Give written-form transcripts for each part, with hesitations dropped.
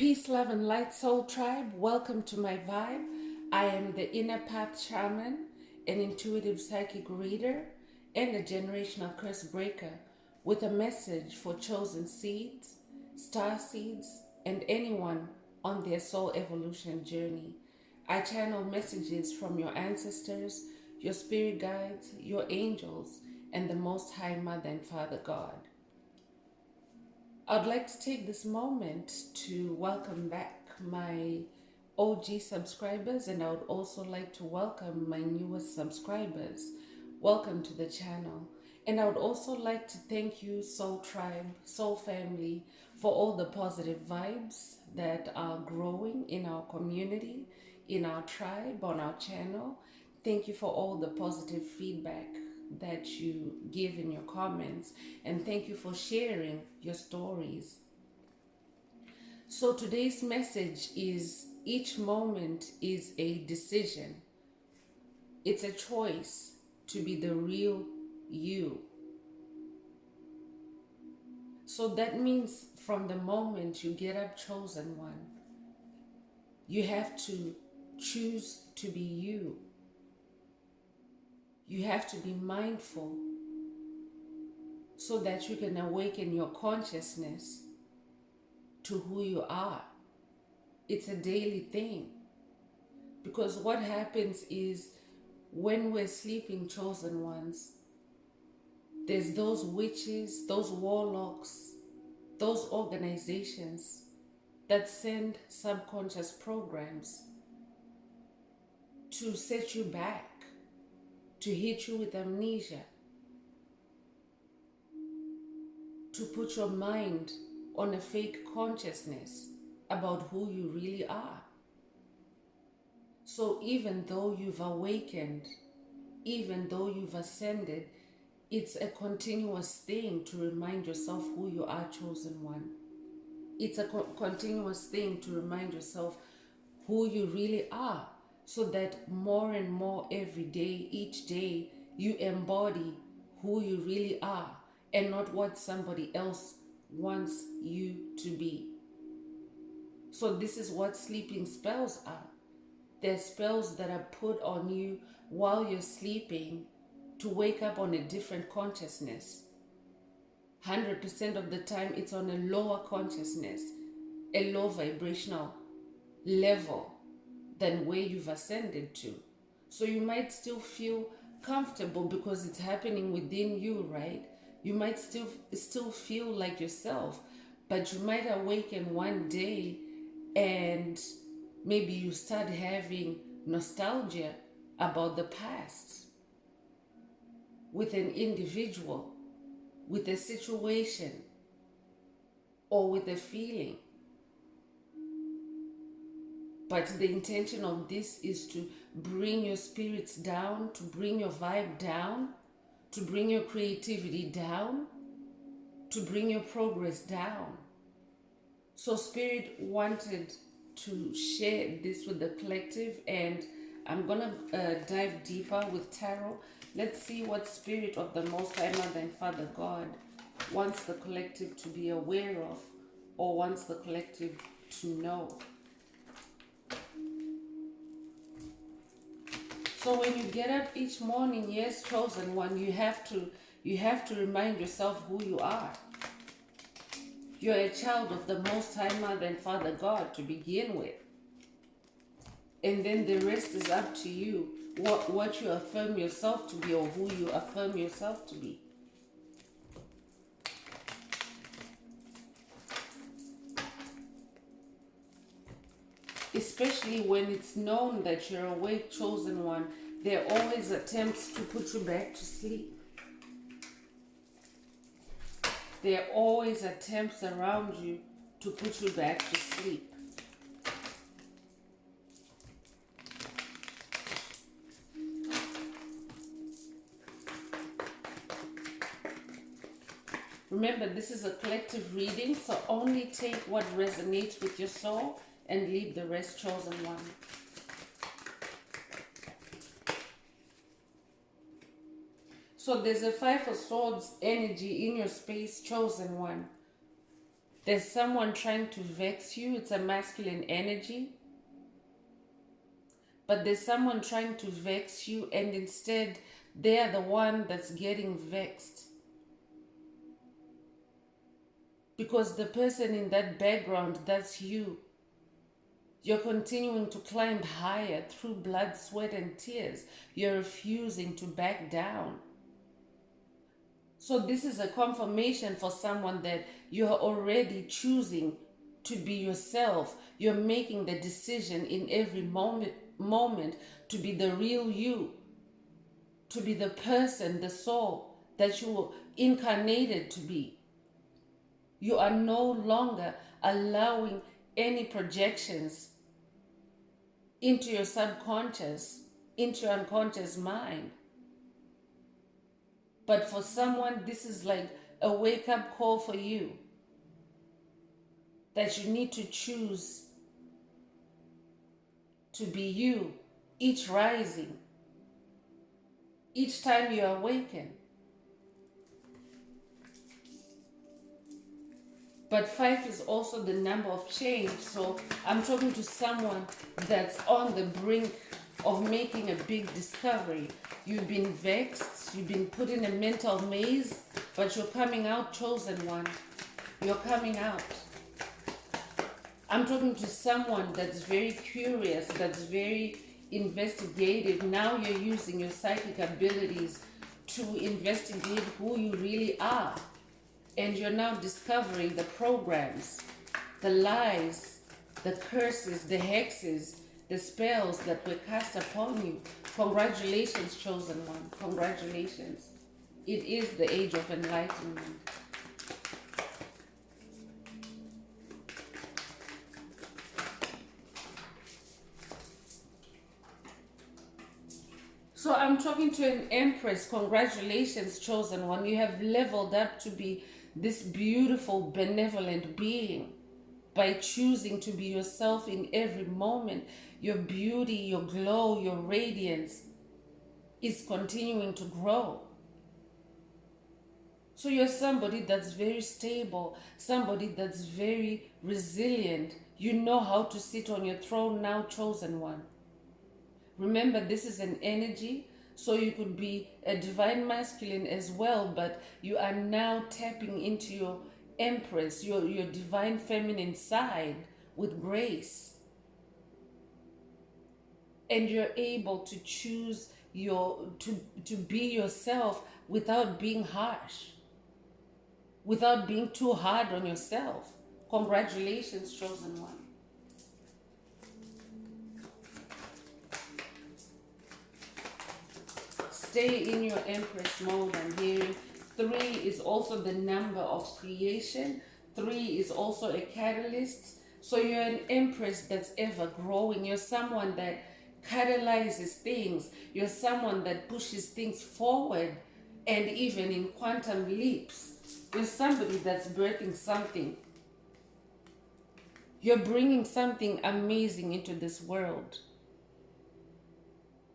Peace, love, and light soul tribe. Welcome to my vibe. I am the inner path shaman, an intuitive psychic reader, and a generational curse breaker with a message for chosen seeds, star seeds, and anyone on their soul evolution journey. I channel messages from your ancestors, your spirit guides, your angels, and the Most High Mother and Father God. I'd like to take this moment to welcome back my OG subscribers, and I would also like to welcome my newest subscribers. Welcome to the channel. And I would also like to thank you, Soul Tribe, Soul Family, for all the positive vibes that are growing in our community, in our tribe, on our channel. Thank you for all the positive feedback that you give in your comments, and thank you for sharing your stories. So today's message is each moment is a decision. It's a choice to be the real you. So that means from the moment you get up, chosen one, you have to choose to be you. You have to be mindful so that you can awaken your consciousness to who you are. It's a daily thing. Because what happens is when we're sleeping, chosen ones, there's those witches, those warlocks, those organizations that send subconscious programs to set you back, to hit you with amnesia, to put your mind on a fake consciousness about who you really are. So even though you've awakened, even though you've ascended, it's a continuous thing to remind yourself who you are, chosen one. It's a continuous thing to remind yourself who you really are, so that more and more every day, each day, you embody who you really are and not what somebody else wants you to be. So this is what sleeping spells are. They're spells that are put on you while you're sleeping to wake up on a different consciousness. 100% of the time it's on a lower consciousness, a low vibrational level than where you've ascended to. So you might still feel comfortable because it's happening within you, right? You might still feel like yourself, but you might awaken one day and maybe you start having nostalgia about the past with an individual, with a situation, or with a feeling. But the intention of this is to bring your spirits down, to bring your vibe down, to bring your creativity down, to bring your progress down. So Spirit wanted to share this with the collective, and I'm gonna dive deeper with tarot. Let's see what Spirit of the Most High Mother and Father God wants the collective to be aware of, or wants the collective to know. So when you get up each morning, yes, chosen one, you have to remind yourself who you are. You're a child of the Most High Mother and Father God to begin with. And then the rest is up to you, what you affirm yourself to be or who you affirm yourself to be. Especially when it's known that you're awake, chosen one, there are always attempts to put you back to sleep. There are always attempts around you to put you back to sleep. Remember, this is a collective reading, so only take what resonates with your soul and leave the rest, chosen one. So there's a Five of Swords energy in your space, chosen one. There's someone trying to vex you. It's a masculine energy. But there's someone trying to vex you, and instead they're the one that's getting vexed. Because the person in that background, that's you. You're continuing to climb higher through blood, sweat, and tears. You're refusing to back down. So this is a confirmation for someone that you're already choosing to be yourself. You're making the decision in every moment to be the real you, to be the person, the soul that you were incarnated to be. You are no longer allowing any projections into your subconscious, into your unconscious mind. But for someone, this is like a wake-up call for you, that you need to choose to be you, each rising, each time you awaken. But 5 is also the number of change. So I'm talking to someone that's on the brink of making a big discovery. You've been vexed, you've been put in a mental maze, but you're coming out, chosen one. You're coming out. I'm talking to someone that's very curious, that's very investigative. Now you're using your psychic abilities to investigate who you really are. And you're now discovering the programs, the lies, the curses, the hexes, the spells that were cast upon you. Congratulations, chosen one. Congratulations. It is the age of enlightenment. So I'm talking to an empress. Congratulations, chosen one. You have leveled up to be this beautiful, benevolent being by choosing to be yourself in every moment. Your beauty, your glow, your radiance is continuing to grow. So you're somebody that's very stable, somebody that's very resilient. You know how to sit on your throne now, chosen one. Remember, this is an energy, so you could be a divine masculine as well, but you are now tapping into your empress, your divine feminine side with grace. And you're able to choose to be yourself without being harsh, without being too hard on yourself. Congratulations, chosen one. Stay in your empress mode. I'm hearing 3 is also the number of creation. 3 is also a catalyst. So you're an empress that's ever growing. You're someone that catalyzes things. You're someone that pushes things forward, and even in quantum leaps. You're somebody that's birthing something. You're bringing something amazing into this world.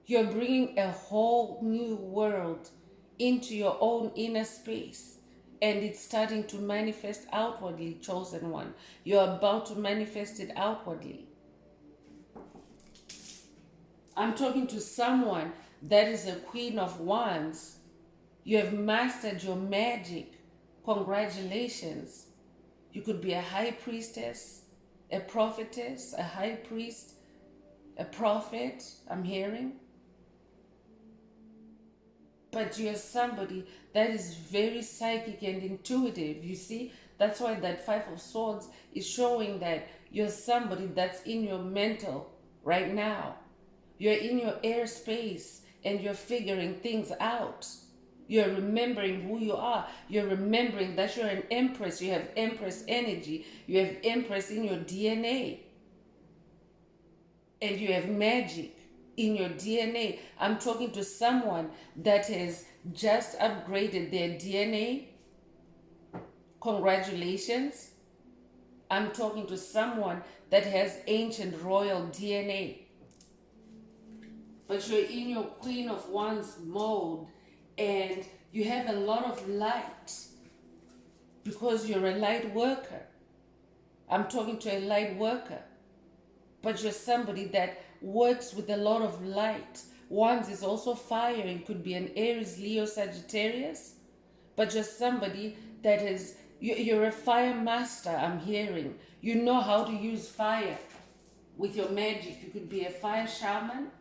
You're bringing a whole new world into your own inner space, and it's starting to manifest outwardly, chosen one. You're about to manifest it outwardly. I'm talking to someone that is a queen of wands. You have mastered your magic. Congratulations. You could be a high priestess, a prophetess, a high priest, a prophet, I'm hearing. But you're somebody that is very psychic and intuitive. You see, that's why that 5 of Swords is showing that you're somebody that's in your mental right now. You're in your airspace and you're figuring things out. You're remembering who you are. You're remembering that you're an empress. You have empress energy. You have empress in your DNA. And you have magic in your DNA. I'm talking to someone that has just upgraded their DNA. Congratulations. I'm talking to someone that has ancient royal DNA. But you're in your Queen of Wands mode, and you have a lot of light because you're a light worker. I'm talking to a light worker. But you're somebody that works with a lot of light. Wands is also fire. It could be an Aries, Leo, Sagittarius. But you're somebody that is, you're a fire master, I'm hearing. You know how to use fire with your magic. You could be a fire shaman.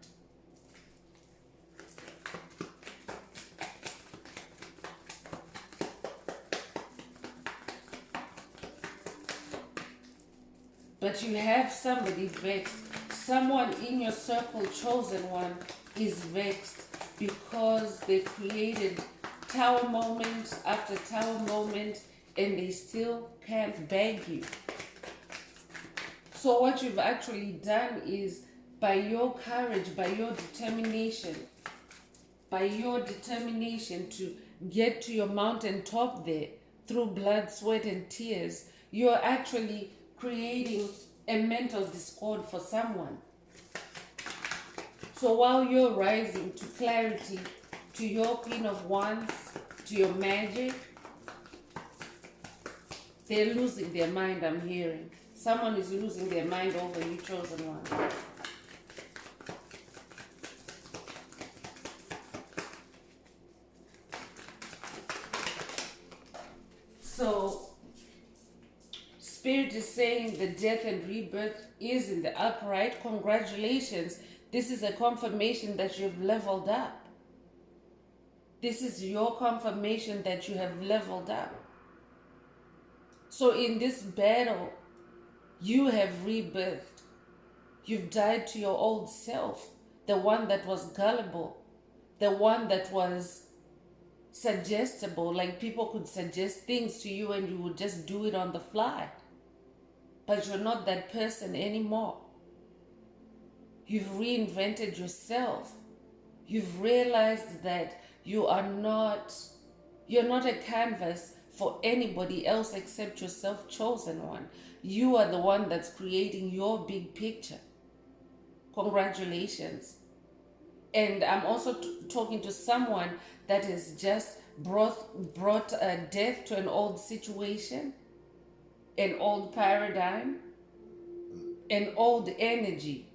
But you have somebody vexed. Someone in your circle, chosen one, is vexed because they created tower moment after tower moment and they still can't beg you. So what you've actually done is, by your courage, by your determination to get to your mountaintop there through blood, sweat, and tears, you're actually creating a mental discord for someone. So while you're rising to clarity, to your Queen of Wands, to your magic, they're losing their mind, I'm hearing. Someone is losing their mind over you, chosen one. So, Spirit is saying the death and rebirth is in the upright. Congratulations. This is a confirmation that you've leveled up. This is your confirmation that you have leveled up. So in this battle, you have rebirthed. You've died to your old self, the one that was gullible, the one that was suggestible, like people could suggest things to you and you would just do it on the fly. But you're not that person anymore. You've reinvented yourself. You've realized that you're not a canvas for anybody else except yourself, chosen one. You are the one that's creating your big picture. Congratulations. And I'm also talking to someone that has just brought death to an old situation, an old paradigm, an old energy.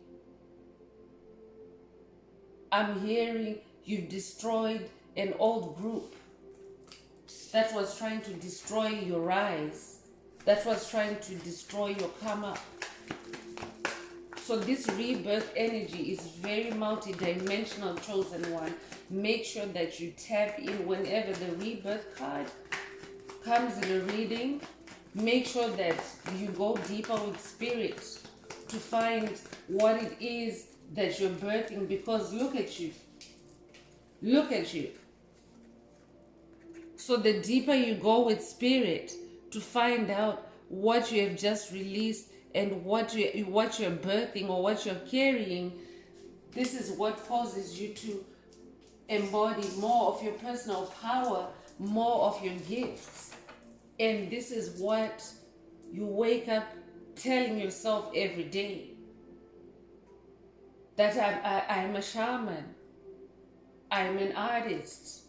I'm hearing you've destroyed an old group that was trying to destroy your rise, that was trying to destroy your come up. So this rebirth energy is very multi-dimensional, chosen one. Make sure that you tap in whenever the rebirth card comes in a reading. Make sure that you go deeper with spirit to find what it is that you're birthing, because look at you. Look at you. So the deeper you go with spirit to find out what you have just released and what you're birthing or what you're carrying, this is what causes you to embody more of your personal power, more of your gifts. And this is what you wake up telling yourself every day. That I'm a shaman, I'm an artist,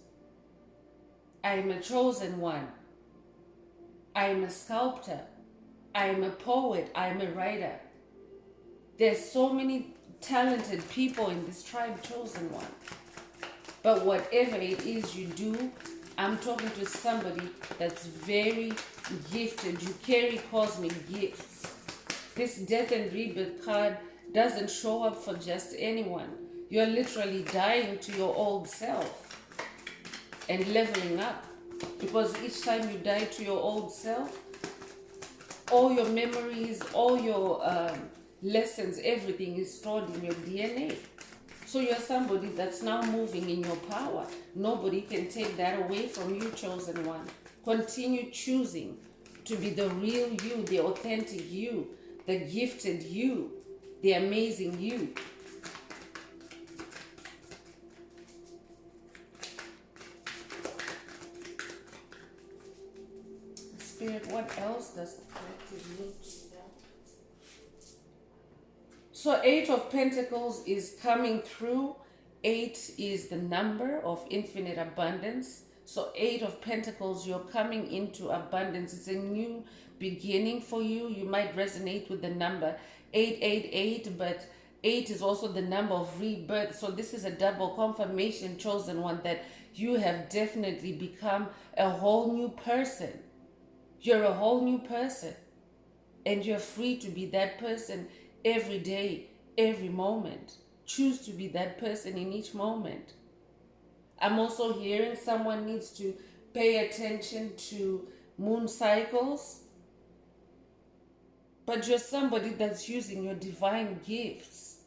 I'm a chosen one, I'm a sculptor, I'm a poet, I'm a writer. There's so many talented people in this tribe, chosen one. But whatever it is you do, I'm talking to somebody that's very gifted. You carry cosmic gifts. This death and rebirth card doesn't show up for just anyone. You're literally dying to your old self and leveling up. Because each time you die to your old self, all your memories, all your lessons, everything is stored in your DNA. So you're somebody that's now moving in your power. Nobody can take that away from you, chosen one. Continue choosing to be the real you, the authentic you, the gifted you, the amazing you. Spirit, what else does the collective need to know? So 8 of Pentacles is coming through. 8 is the number of infinite abundance. So 8 of Pentacles, you're coming into abundance. It's a new beginning for you. You might resonate with the number 888, but 8 is also the number of rebirth. So this is a double confirmation, chosen one, that you have definitely become a whole new person. You're a whole new person. And you're free to be that person every day, every moment. Choose to be that person in each moment. I'm also hearing someone needs to pay attention to moon cycles. But you're somebody that's using your divine gifts.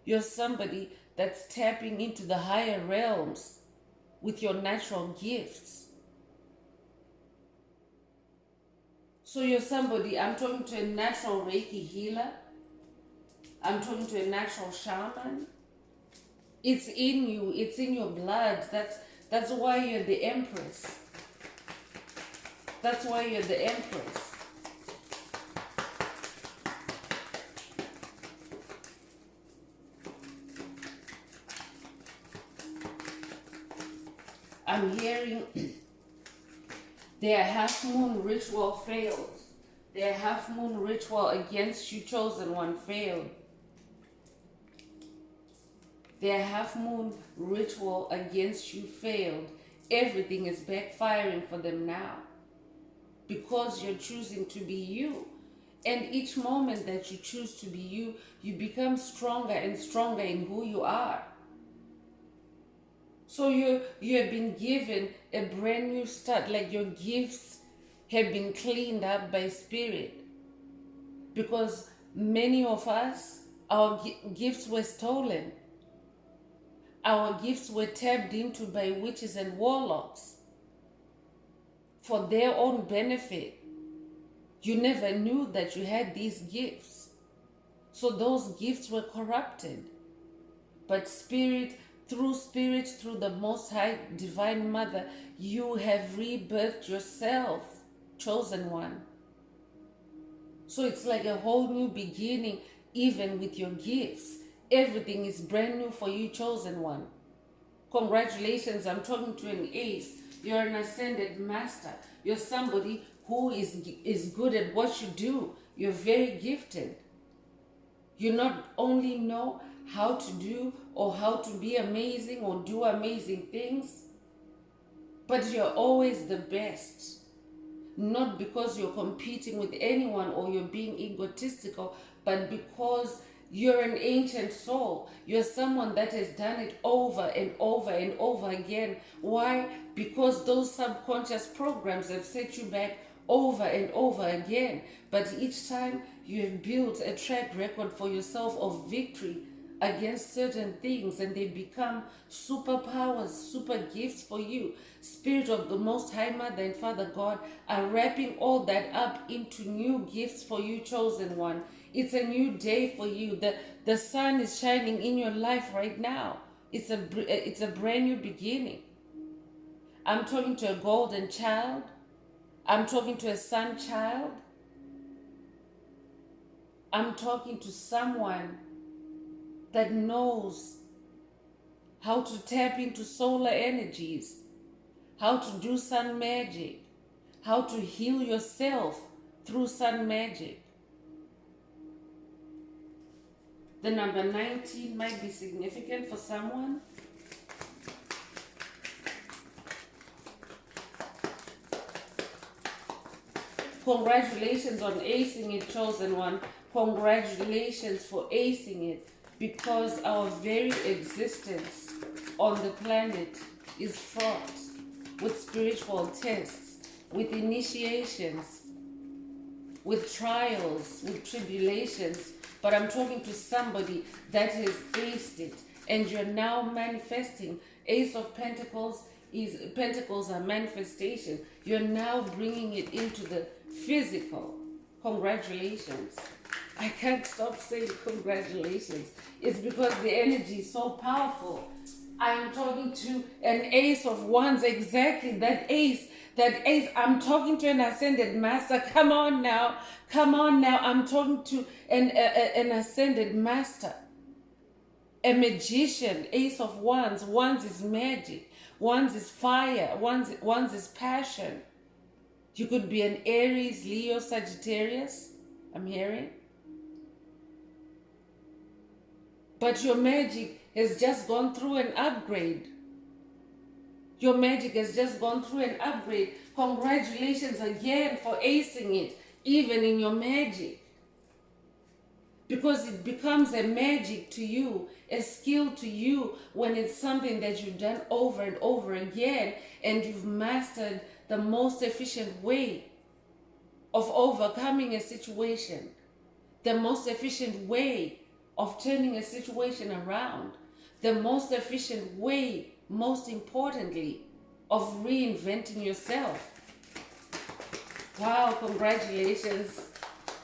You're somebody that's tapping into the higher realms with your natural gifts. So you're somebody, I'm talking to a natural Reiki healer. I'm talking to a natural shaman. It's in you. It's in your blood. That's why you're the Empress. That's why you're the Empress. I'm hearing their half moon ritual failed. Their half moon ritual against you, chosen one, failed. Their half moon ritual against you failed. Everything is backfiring for them now because you're choosing to be you. And each moment that you choose to be you, you become stronger and stronger in who you are. So you have been given a brand new start, like your gifts have been cleaned up by spirit. Because many of us, our gifts were stolen. Our gifts were tapped into by witches and warlocks for their own benefit. You never knew that you had these gifts. So those gifts were corrupted. But spirit, through the Most High Divine Mother, you have rebirthed yourself, chosen one. So it's like a whole new beginning, even with your gifts. Everything is brand new for you, chosen one. Congratulations, I'm talking to an ace. You're an ascended master. You're somebody who is good at what you do. You're very gifted. You not only know how to do or how to be amazing or do amazing things, but you're always the best. Not because you're competing with anyone or you're being egotistical, but because you're an ancient soul. You're someone that has done it over and over and over again. Why? Because those subconscious programs have set you back over and over again. But each time you have built a track record for yourself of victory against certain things, and they become superpowers, super gifts for you. Spirit of the Most High Mother and Father God are wrapping all that up into new gifts for you, chosen one. It's a new day for you. The sun is shining in your life right now. It's a brand new beginning. I'm talking to a golden child. I'm talking to a sun child. I'm talking to someone that knows how to tap into solar energies, how to do sun magic, how to heal yourself through sun magic. The number 19 might be significant for someone. Congratulations on acing it, chosen one. Congratulations for acing it, because our very existence on the planet is fraught with spiritual tests, with initiations, with trials, with tribulations. But I'm talking to somebody that has aced it, and you're now manifesting. Ace of Pentacles Pentacles are manifestation. You're now bringing it into the physical. Congratulations. I can't stop saying congratulations. It's because the energy is so powerful. I am talking to an ace of wands, exactly that ace. I'm talking to an ascended master. Come on now. I'm talking to an ascended master. A magician, Ace of Wands. Wands is magic. Wands is fire. Wands is passion. You could be an Aries, Leo, Sagittarius, I'm hearing. But your magic has just gone through an upgrade. Your magic has just gone through an upgrade. Congratulations again for acing it, even in your magic. Because it becomes a magic to you, a skill to you, when it's something that you've done over and over again, and you've mastered the most efficient way of overcoming a situation, the most efficient way of turning a situation around, the most efficient way, most importantly, of reinventing yourself. Wow, congratulations.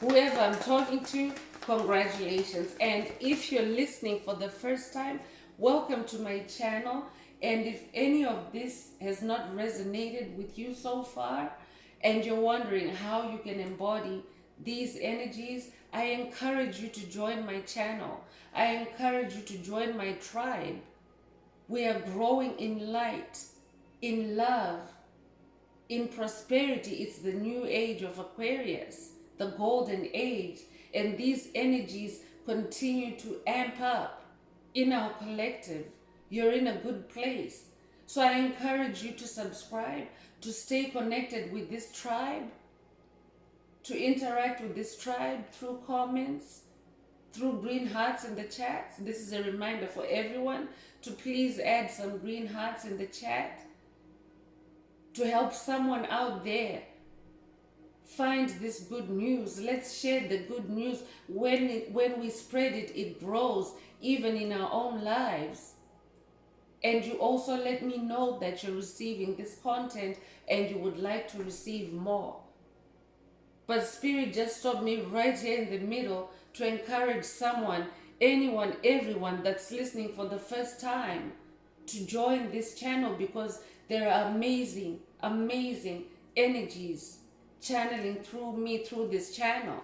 Whoever I'm talking to, congratulations. And if you're listening for the first time, welcome to my channel. And if any of this has not resonated with you so far, and you're wondering how you can embody these energies, I encourage you to join my channel. I encourage you to join my tribe. We are growing in light, in love, in prosperity. It's the new age of Aquarius, the golden age. And these energies continue to amp up in our collective. You're in a good place. So I encourage you to subscribe, to stay connected with this tribe, to interact with this tribe through comments, through green hearts in the chats. This is a reminder for everyone to please add some green hearts in the chat to help someone out there find this good news. Let's share the good news. When we spread it, it grows even in our own lives. And you also let me know that you're receiving this content and you would like to receive more. But Spirit just stopped me right here in the middle to encourage someone, anyone, everyone that's listening for the first time to join this channel, because there are amazing, amazing energies channeling through me through this channel.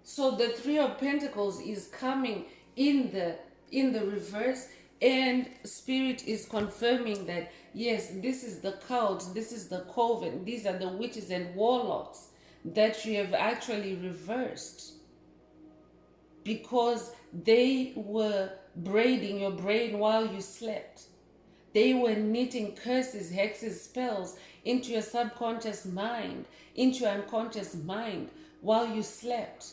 So the Three of Pentacles is coming in the reverse, and Spirit is confirming that yes, this is the cult, this is the coven, these are the witches and warlocks that you have actually reversed, because they were braiding your brain while you slept. They were knitting curses, hexes, spells into your subconscious mind, into your unconscious mind while you slept,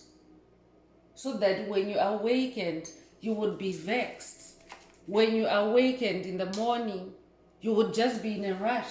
so that when you awakened, you would be vexed. When you awakened in the morning, you would just be in a rush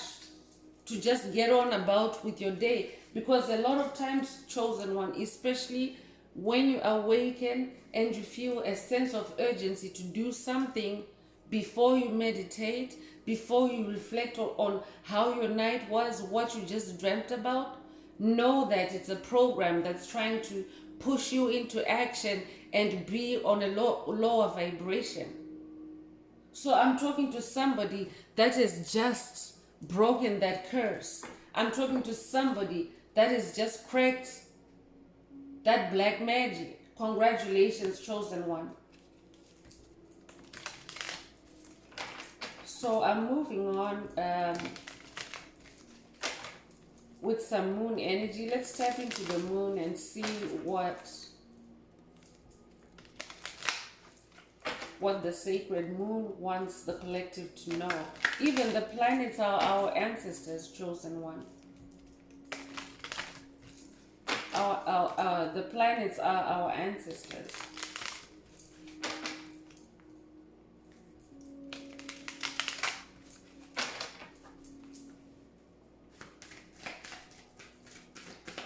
to just get on about with your day. Because a lot of times, chosen one, especially when you awaken and you feel a sense of urgency to do something before you meditate, before you reflect on how your night was, what you just dreamt about, know that it's a program that's trying to push you into action and be on a lower vibration. So I'm talking to somebody that has just broken that curse. I'm talking to somebody that has just cracked that black magic. Congratulations, chosen one. So I'm moving on with some moon energy. Let's tap into the moon and see what the sacred moon wants the collective to know. Even the planets are our ancestors, chosen one. The planets are our ancestors.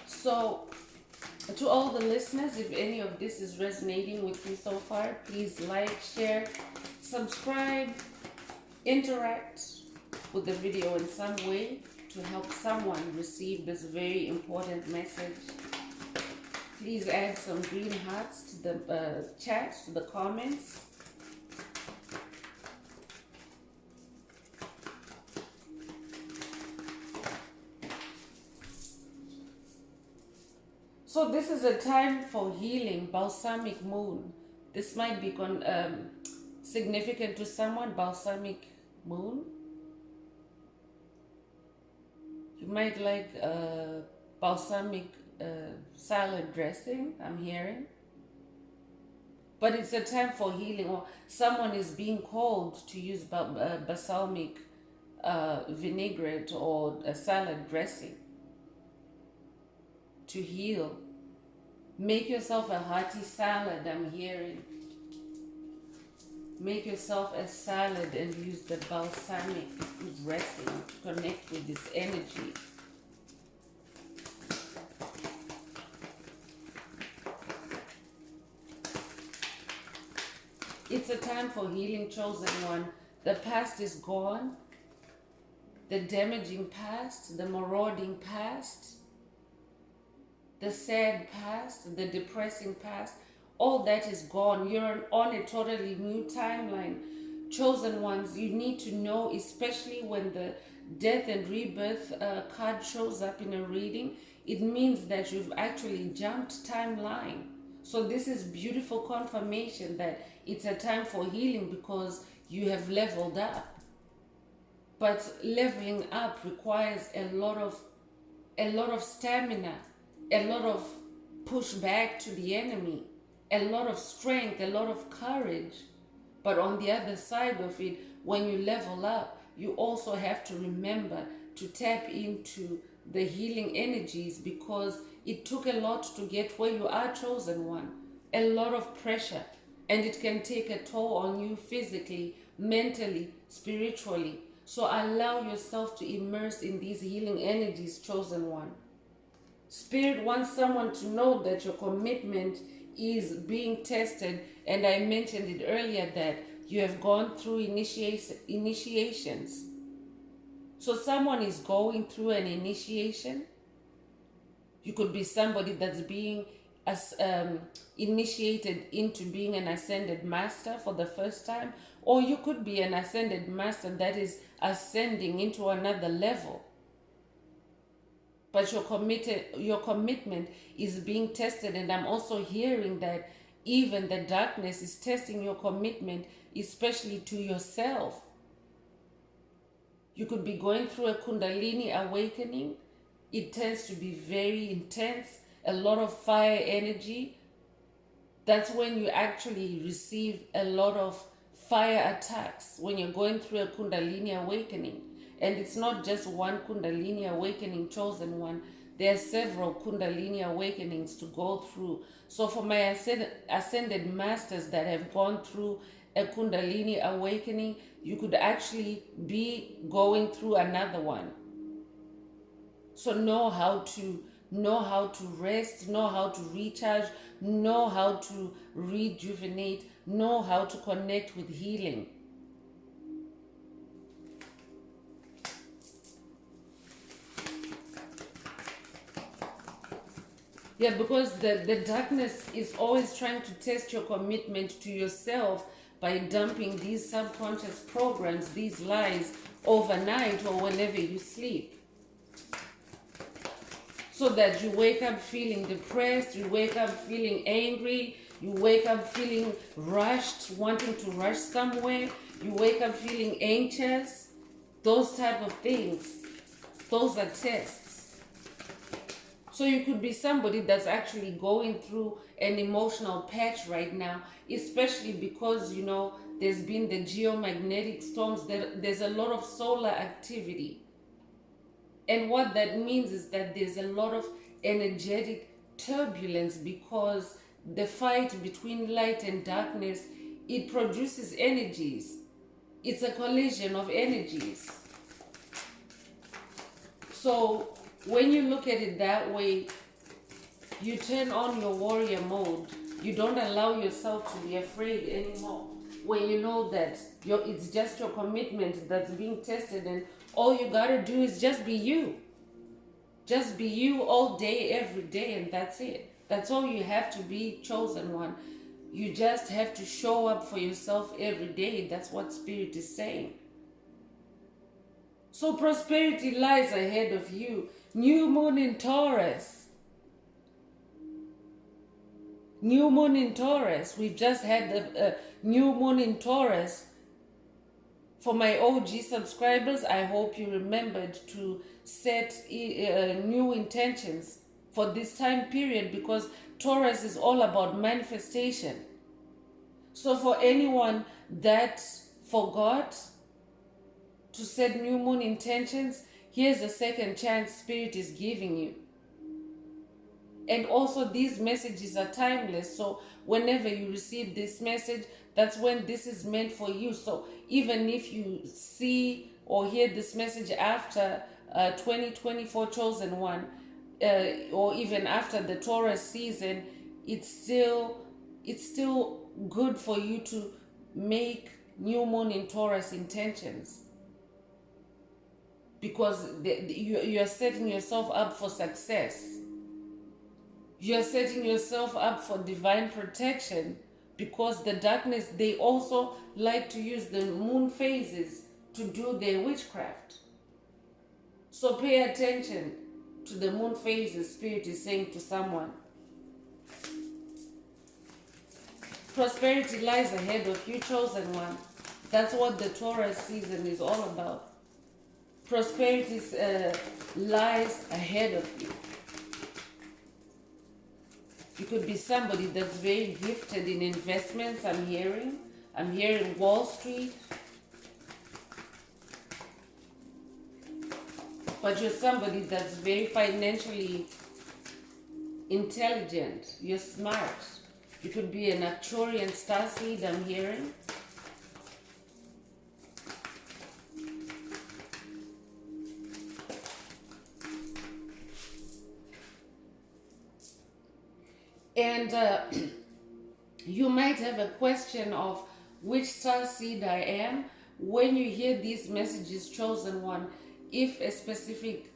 So, to all the listeners, if any of this is resonating with you so far, please like, share, subscribe, interact with the video in some way to help someone receive this very important message. Please add some green hearts to the chat, to the comments. So this is a time for healing, balsamic moon. This might be significant to someone, balsamic moon. You might like balsamic salad dressing, I'm hearing. But it's a time for healing, or someone is being called to use balsamic vinaigrette or a salad dressing to heal. Make yourself a hearty salad, I'm hearing. Make yourself a salad and use the balsamic dressing to connect with this energy. It's a time for healing, chosen one. The past is gone. The damaging past, the marauding past, the sad past, the depressing past, all that is gone. You're on a totally new timeline. Chosen ones, you need to know, especially when the death and rebirth card shows up in a reading, it means that you've actually jumped timeline. So this is beautiful confirmation that it's a time for healing because you have leveled up. But leveling up requires a lot of stamina, a lot of pushback to the enemy, a lot of strength, a lot of courage. But on the other side of it, when you level up, you also have to remember to tap into the healing energies, because it took a lot to get where you are, chosen one. A lot of pressure, and it can take a toll on you physically, mentally, spiritually. So allow yourself to immerse in these healing energies, chosen one. Spirit wants someone to know that your commitment is being tested, and I mentioned it earlier that you have gone through initiations. So someone is going through an initiation. You could be somebody that's being initiated into being an ascended master for the first time, or you could be an ascended master that is ascending into another level. But your commitment is being tested, and I'm also hearing that even the darkness is testing your commitment, especially to yourself. You could be going through a Kundalini awakening. It tends to be very intense, a lot of fire energy. That's when you actually receive a lot of fire attacks, when you're going through a Kundalini awakening. And it's not just one Kundalini awakening, chosen one. There are several Kundalini awakenings to go through. So for my ascended masters that have gone through a Kundalini awakening, you could actually be going through another one. So know how to rest, know how to recharge, know how to rejuvenate, know how to connect with healing. Yeah, because the darkness is always trying to test your commitment to yourself by dumping these subconscious programs, these lies, overnight or whenever you sleep. So that you wake up feeling depressed, you wake up feeling angry, you wake up feeling rushed, wanting to rush somewhere, you wake up feeling anxious, those type of things. Those are tests. So you could be somebody that's actually going through an emotional patch right now, especially because, there's been the geomagnetic storms, there's a lot of solar activity. And what that means is that there's a lot of energetic turbulence, because the fight between light and darkness, it produces energies. It's a collision of energies. So when you look at it that way, you turn on your warrior mode. You don't allow yourself to be afraid anymore. When you know that it's just your commitment that's being tested, and all you gotta do is just be you. Just be you all day, every day, and that's it. That's all you have to be, chosen one. You just have to show up for yourself every day. That's what Spirit is saying. So prosperity lies ahead of you. New moon in Taurus. New moon in Taurus. We've just had the new moon in Taurus. For my OG subscribers, I hope you remembered to set new intentions for this time period, because Taurus is all about manifestation. So for anyone that forgot to set new moon intentions, here's a second chance Spirit is giving you. And also, these messages are timeless. So whenever you receive this message, that's when this is meant for you. So even if you see or hear this message after 2024 Chosen One, or even after the Taurus season, it's still good for you to make new moon in Taurus intentions, because you are setting yourself up for success. You're setting yourself up for divine protection, because the darkness, they also like to use the moon phases to do their witchcraft. So pay attention to the moon phases, Spirit is saying to someone. Prosperity lies ahead of you, Chosen One. That's what the Taurus season is all about. Prosperity lies ahead of you. You could be somebody that's very gifted in investments, I'm hearing Wall Street. But you're somebody that's very financially intelligent. You're smart. You could be an Arcturian starseed, I'm hearing. And you might have a question of which star seed I am. When you hear these messages, Chosen One, if a specific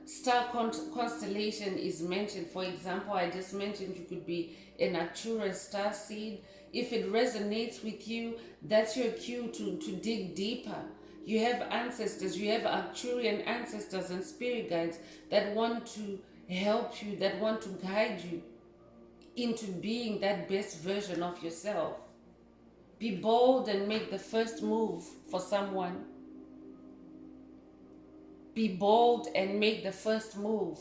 star constellation is mentioned, for example, I just mentioned you could be an Arcturus star seed. If it resonates with you, that's your cue to dig deeper. You have ancestors, you have Arcturian ancestors and spirit guides that want to help you, that want to guide you into being that best version of yourself. Be bold and make the first move for someone. Be bold and make the first move.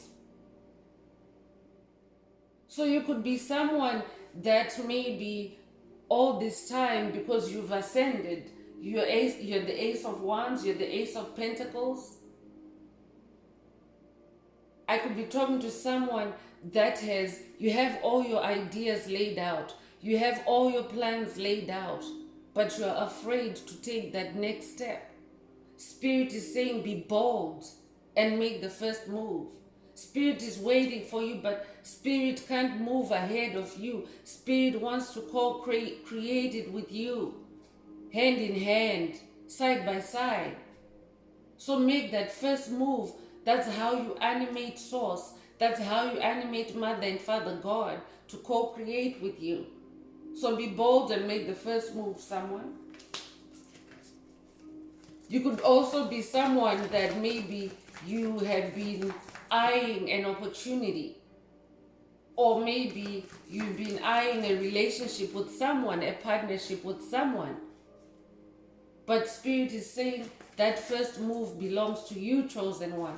So you could be someone that maybe all this time, because you've ascended, you're the Ace of Wands, you're the Ace of Pentacles. I could be talking to someone that you have all your ideas laid out. You have all your plans laid out, but you're afraid to take that next step. Spirit is saying be bold and make the first move. Spirit is waiting for you, but Spirit can't move ahead of you. Spirit wants to co-create it with you, hand in hand, side by side. So make that first move. That's how you animate Source. That's how you animate Mother and Father God to co-create with you. So be bold and make the first move, someone. You could also be someone that maybe you have been eyeing an opportunity, or maybe you've been eyeing a relationship with someone, a partnership with someone. But Spirit is saying that first move belongs to you, Chosen One.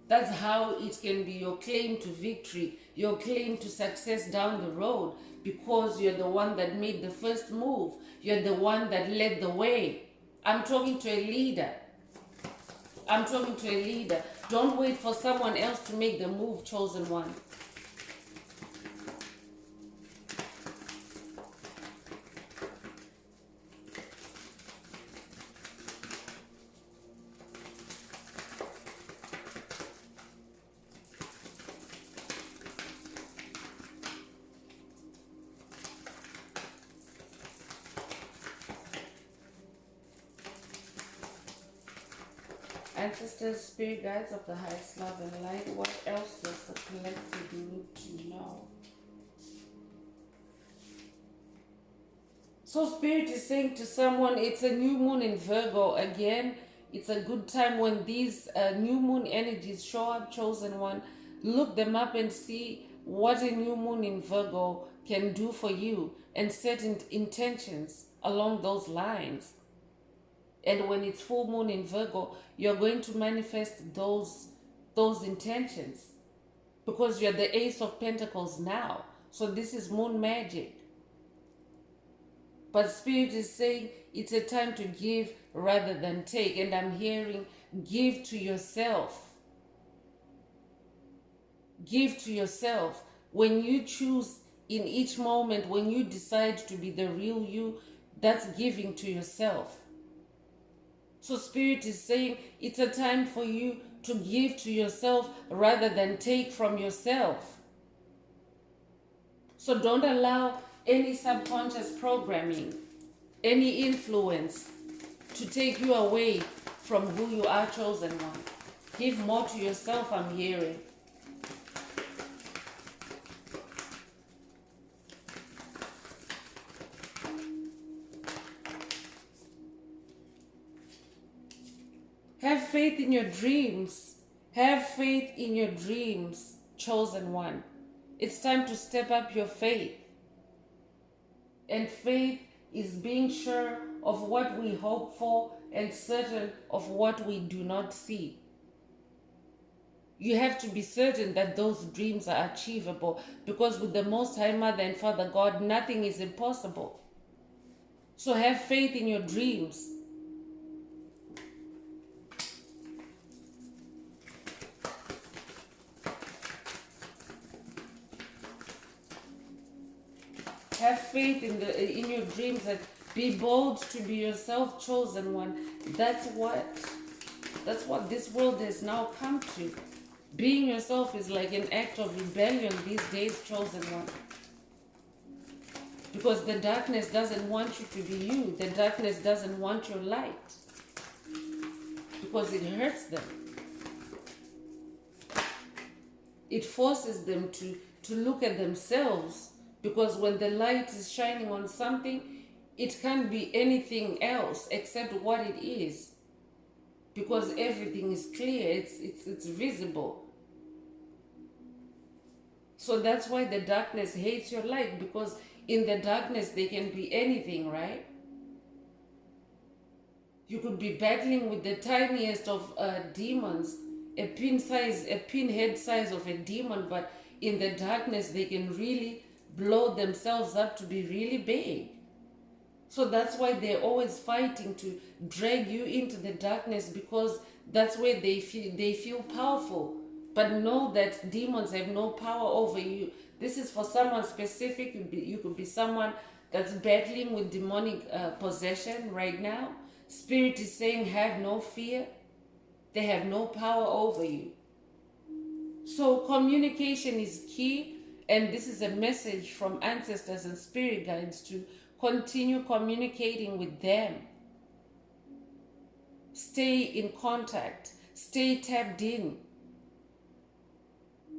That's how it can be your claim to victory, your claim to success down the road, because you're the one that made the first move. You're the one that led the way. I'm talking to a leader. I'm talking to a leader. Don't wait for someone else to make the move, Chosen One. Ancestors, spirit guides of the highest love and light, what else does the collective need to know? So Spirit is saying to someone, it's a new moon in Virgo. Again, it's a good time when these new moon energies show up, Chosen One. Look them up and see what a new moon in Virgo can do for you, and certain intentions along those lines. And when it's full moon in Virgo, you're going to manifest those intentions, because you're the Ace of Pentacles now. So this is moon magic. But Spirit is saying it's a time to give rather than take. And I'm hearing, give to yourself. Give to yourself. When you choose in each moment, when you decide to be the real you, that's giving to yourself. So Spirit is saying it's a time for you to give to yourself rather than take from yourself. So don't allow any subconscious programming, any influence to take you away from who you are, chosen one. Give more to yourself, I'm hearing. Have faith in your dreams. Have faith in your dreams, chosen one. It's time to step up your faith. And faith is being sure of what we hope for and certain of what we do not see. You have to be certain that those dreams are achievable, because with the Most High Mother and Father God, nothing is impossible. So have faith in your dreams. Have faith in your dreams, and be bold to be yourself, chosen one. That's what this world has now come to. Being yourself is like an act of rebellion these days, chosen one. Because the darkness doesn't want you to be you. The darkness doesn't want your light, because it hurts them. It forces them to look at themselves. Because when the light is shining on something, it can't be anything else except what it is. Because everything is clear, it's visible. So that's why the darkness hates your light, because in the darkness they can be anything, right? You could be battling with the tiniest of demons, a pinhead size of a demon, but in the darkness they can really blow themselves up to be really big. So that's why they're always fighting to drag you into the darkness, because that's where they feel powerful. But know that demons have no power over you. This is for someone specific. You could be someone that's battling with demonic possession right now. Spirit is saying, have no fear. They have no power over you. So communication is key. And this is a message from ancestors and spirit guides to continue communicating with them. Stay in contact. Stay tapped in.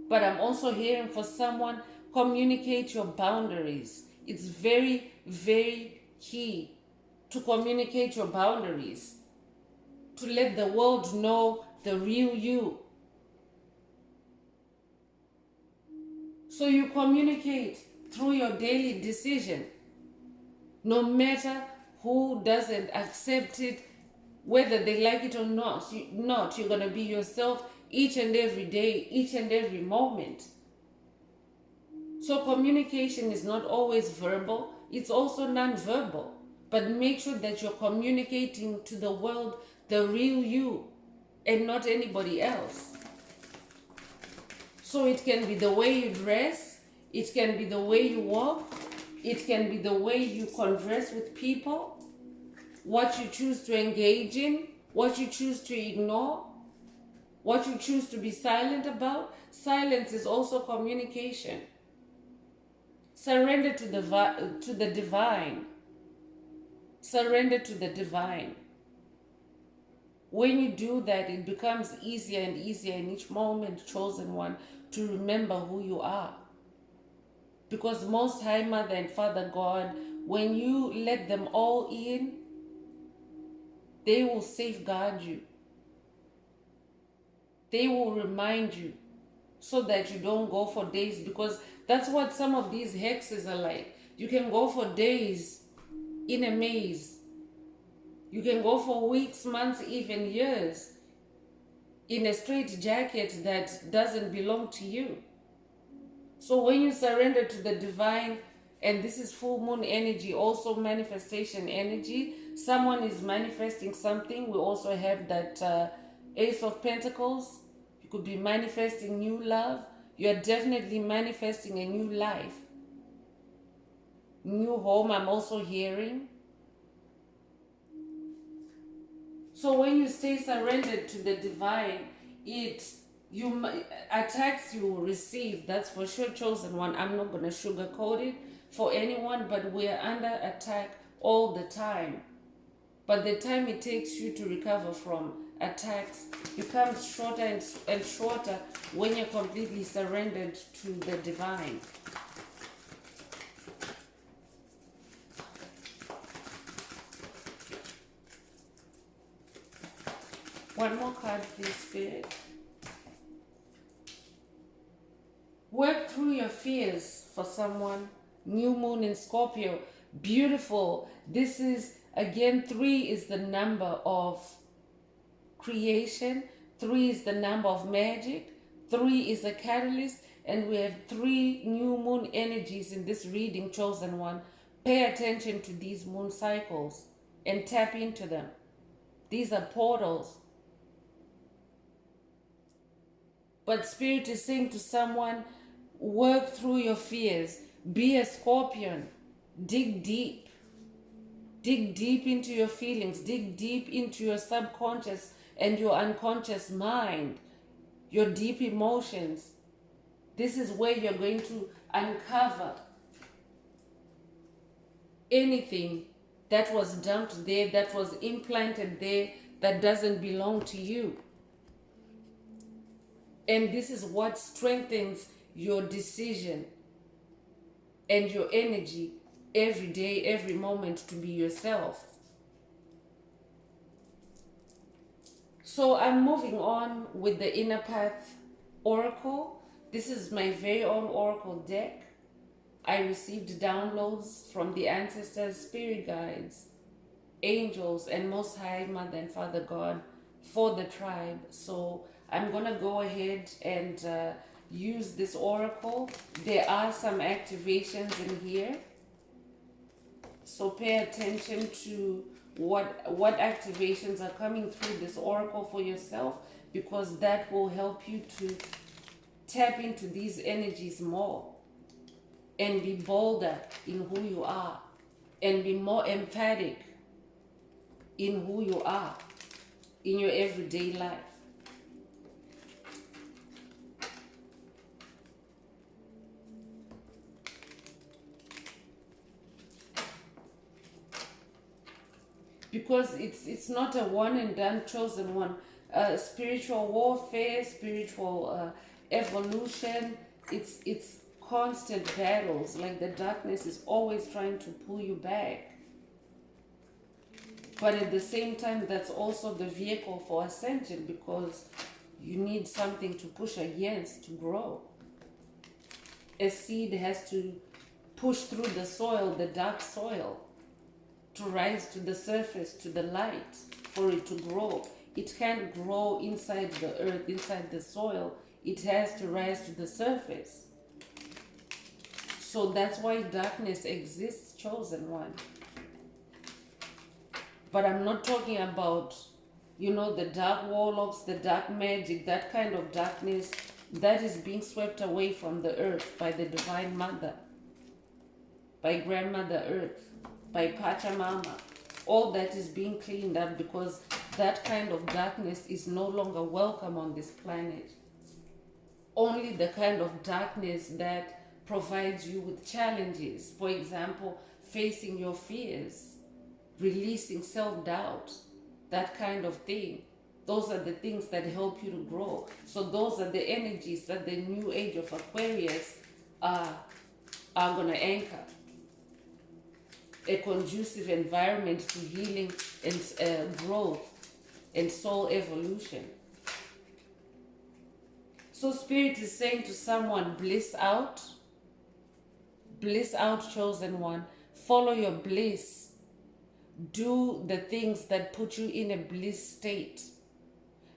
But I'm also hearing for someone, communicate your boundaries. It's very, very key to communicate your boundaries. To let the world know the real you. So you communicate through your daily decision. No matter who doesn't accept it, whether they like it or not, you're going to be yourself each and every day, each and every moment. So communication is not always verbal, it's also non-verbal. But make sure that you're communicating to the world the real you and not anybody else. So it can be the way you dress, it can be the way you walk, it can be the way you converse with people, what you choose to engage in, what you choose to ignore, what you choose to be silent about. Silence is also communication. Surrender to the divine. Surrender to the divine. When you do that, it becomes easier and easier in each moment, chosen one, to remember who you are. Because Most High Mother and Father God, when you let them all in, they will safeguard you. They will remind you so that you don't go for days, because That's what some of these hexes are like. You can go for days in a maze. You can go for weeks, months, even years in a straight jacket that doesn't belong to you. So when you surrender to the divine, and this is full moon energy, also manifestation energy, someone is manifesting something. We also have that Ace of Pentacles. You could be manifesting new love. You're definitely manifesting a new life. New home, I'm also hearing. So when you stay surrendered to the divine, attacks you will receive. That's for sure, chosen one. I'm not gonna sugarcoat it for anyone, but we are under attack all the time. But the time it takes you to recover from attacks becomes shorter and shorter when you're completely surrendered to the divine. One more card, please, Spirit. Work through your fears for someone. New moon in Scorpio. Beautiful. This is, again, 3 is the number of creation. 3 is the number of magic. 3 is a catalyst. And we have 3 new moon energies in this reading, chosen one. Pay attention to these moon cycles and tap into them. These are portals. But Spirit is saying to someone, work through your fears. Be a scorpion. Dig deep. Dig deep into your feelings. Dig deep into your subconscious and your unconscious mind. Your deep emotions. This is where you're going to uncover anything that was dumped there, that was implanted there, that doesn't belong to you. And this is what strengthens your decision and your energy every day, every moment, to be yourself. So I'm moving on with the Inner Path Oracle. This is my very own Oracle deck. I received downloads from the ancestors, spirit guides, angels, and Most High Mother and Father God for the tribe. So I'm going to go ahead and use this oracle. There are some activations in here. So pay attention to what activations are coming through this oracle for yourself, because that will help you to tap into these energies more and be bolder in who you are and be more emphatic in who you are in your everyday life. Because it's not a one and done, chosen one. Spiritual warfare, spiritual evolution, it's constant battles. Like the darkness is always trying to pull you back. But at the same time, that's also the vehicle for ascension, because you need something to push against to grow. A seed has to push through the soil, the dark soil, to rise to the surface, to the light, for it to grow. It can't grow inside the earth, inside the soil. It has to rise to the surface. So that's why darkness exists, chosen one. But I'm not talking about, the dark warlocks, the dark magic, that kind of darkness that is being swept away from the earth by the Divine Mother, by Grandmother Earth, by Pachamama. All that is being cleaned up, because that kind of darkness is no longer welcome on this planet. Only the kind of darkness that provides you with challenges. For example, facing your fears, releasing self-doubt, that kind of thing. Those are the things that help you to grow. So those are the energies that the new age of Aquarius are going to anchor. A conducive environment to healing and growth and soul evolution. So Spirit is saying to someone, bliss out, Bliss out, chosen one. Follow your bliss. Do the things that put you in a bliss state.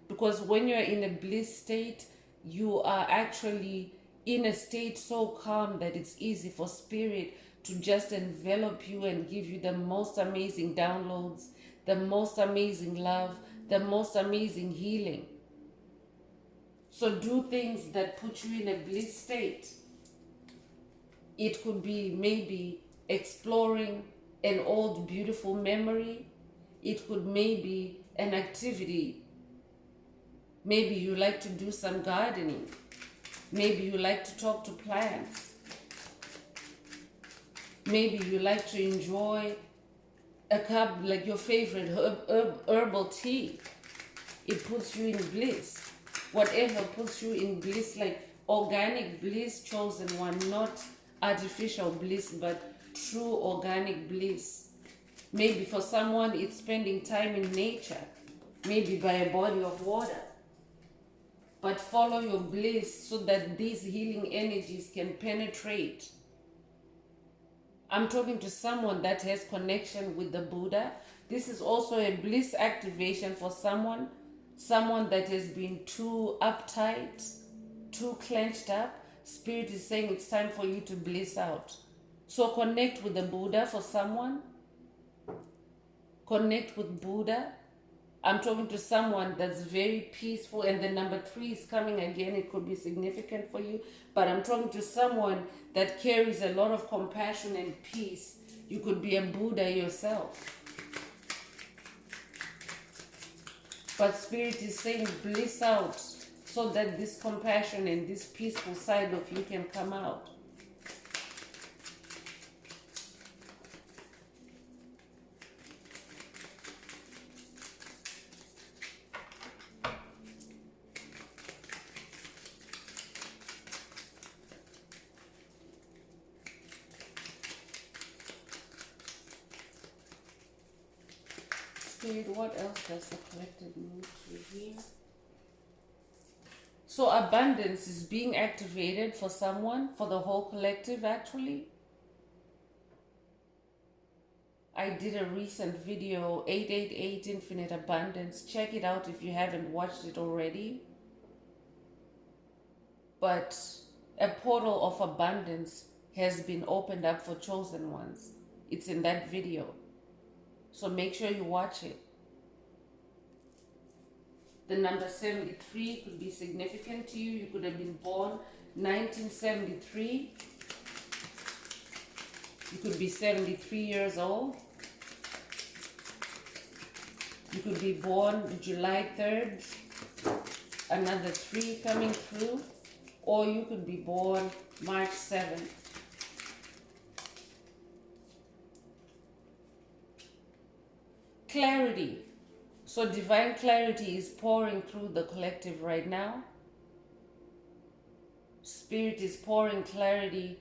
Because when you're in a bliss state, you are actually in a state so calm that it's easy for spirit to just envelop you and give you the most amazing downloads, the most amazing love, the most amazing healing. So do things that put you in a bliss state. It could be maybe exploring an old beautiful memory. It could maybe an activity. Maybe you like to do some gardening. Maybe you like to talk to plants. Maybe you like to enjoy a cup, like your favorite herbal tea. It puts you in bliss. Whatever puts you in bliss, like organic bliss, chosen one, not artificial bliss, but true organic bliss. Maybe for someone it's spending time in nature, maybe by a body of water. But follow your bliss so that these healing energies can penetrate. I'm talking to someone that has connection with the Buddha. This is also a bliss activation for someone that has been too uptight, too clenched up. Spirit is saying it's time for you to bliss out. So connect with the Buddha for someone. Connect with Buddha. I'm talking to someone that's very peaceful, and the number 3 is coming again. It could be significant for you, but I'm talking to someone that carries a lot of compassion and peace. You could be a Buddha yourself. But Spirit is saying bliss out so that this compassion and this peaceful side of you can come out. Spirit, what else does the collective need to hear? So abundance is being activated for someone, for the whole collective actually. I did a recent video, 888 Infinite Abundance. Check it out if you haven't watched it already. But a portal of abundance has been opened up for chosen ones. It's in that video. So make sure you watch it. The number 73 could be significant to you. You could have been born 1973. You could be 73 years old. You could be born July 3rd, another 3 coming through. Or you could be born March 7th. Clarity. So divine clarity is pouring through the collective right now. Spirit is pouring clarity.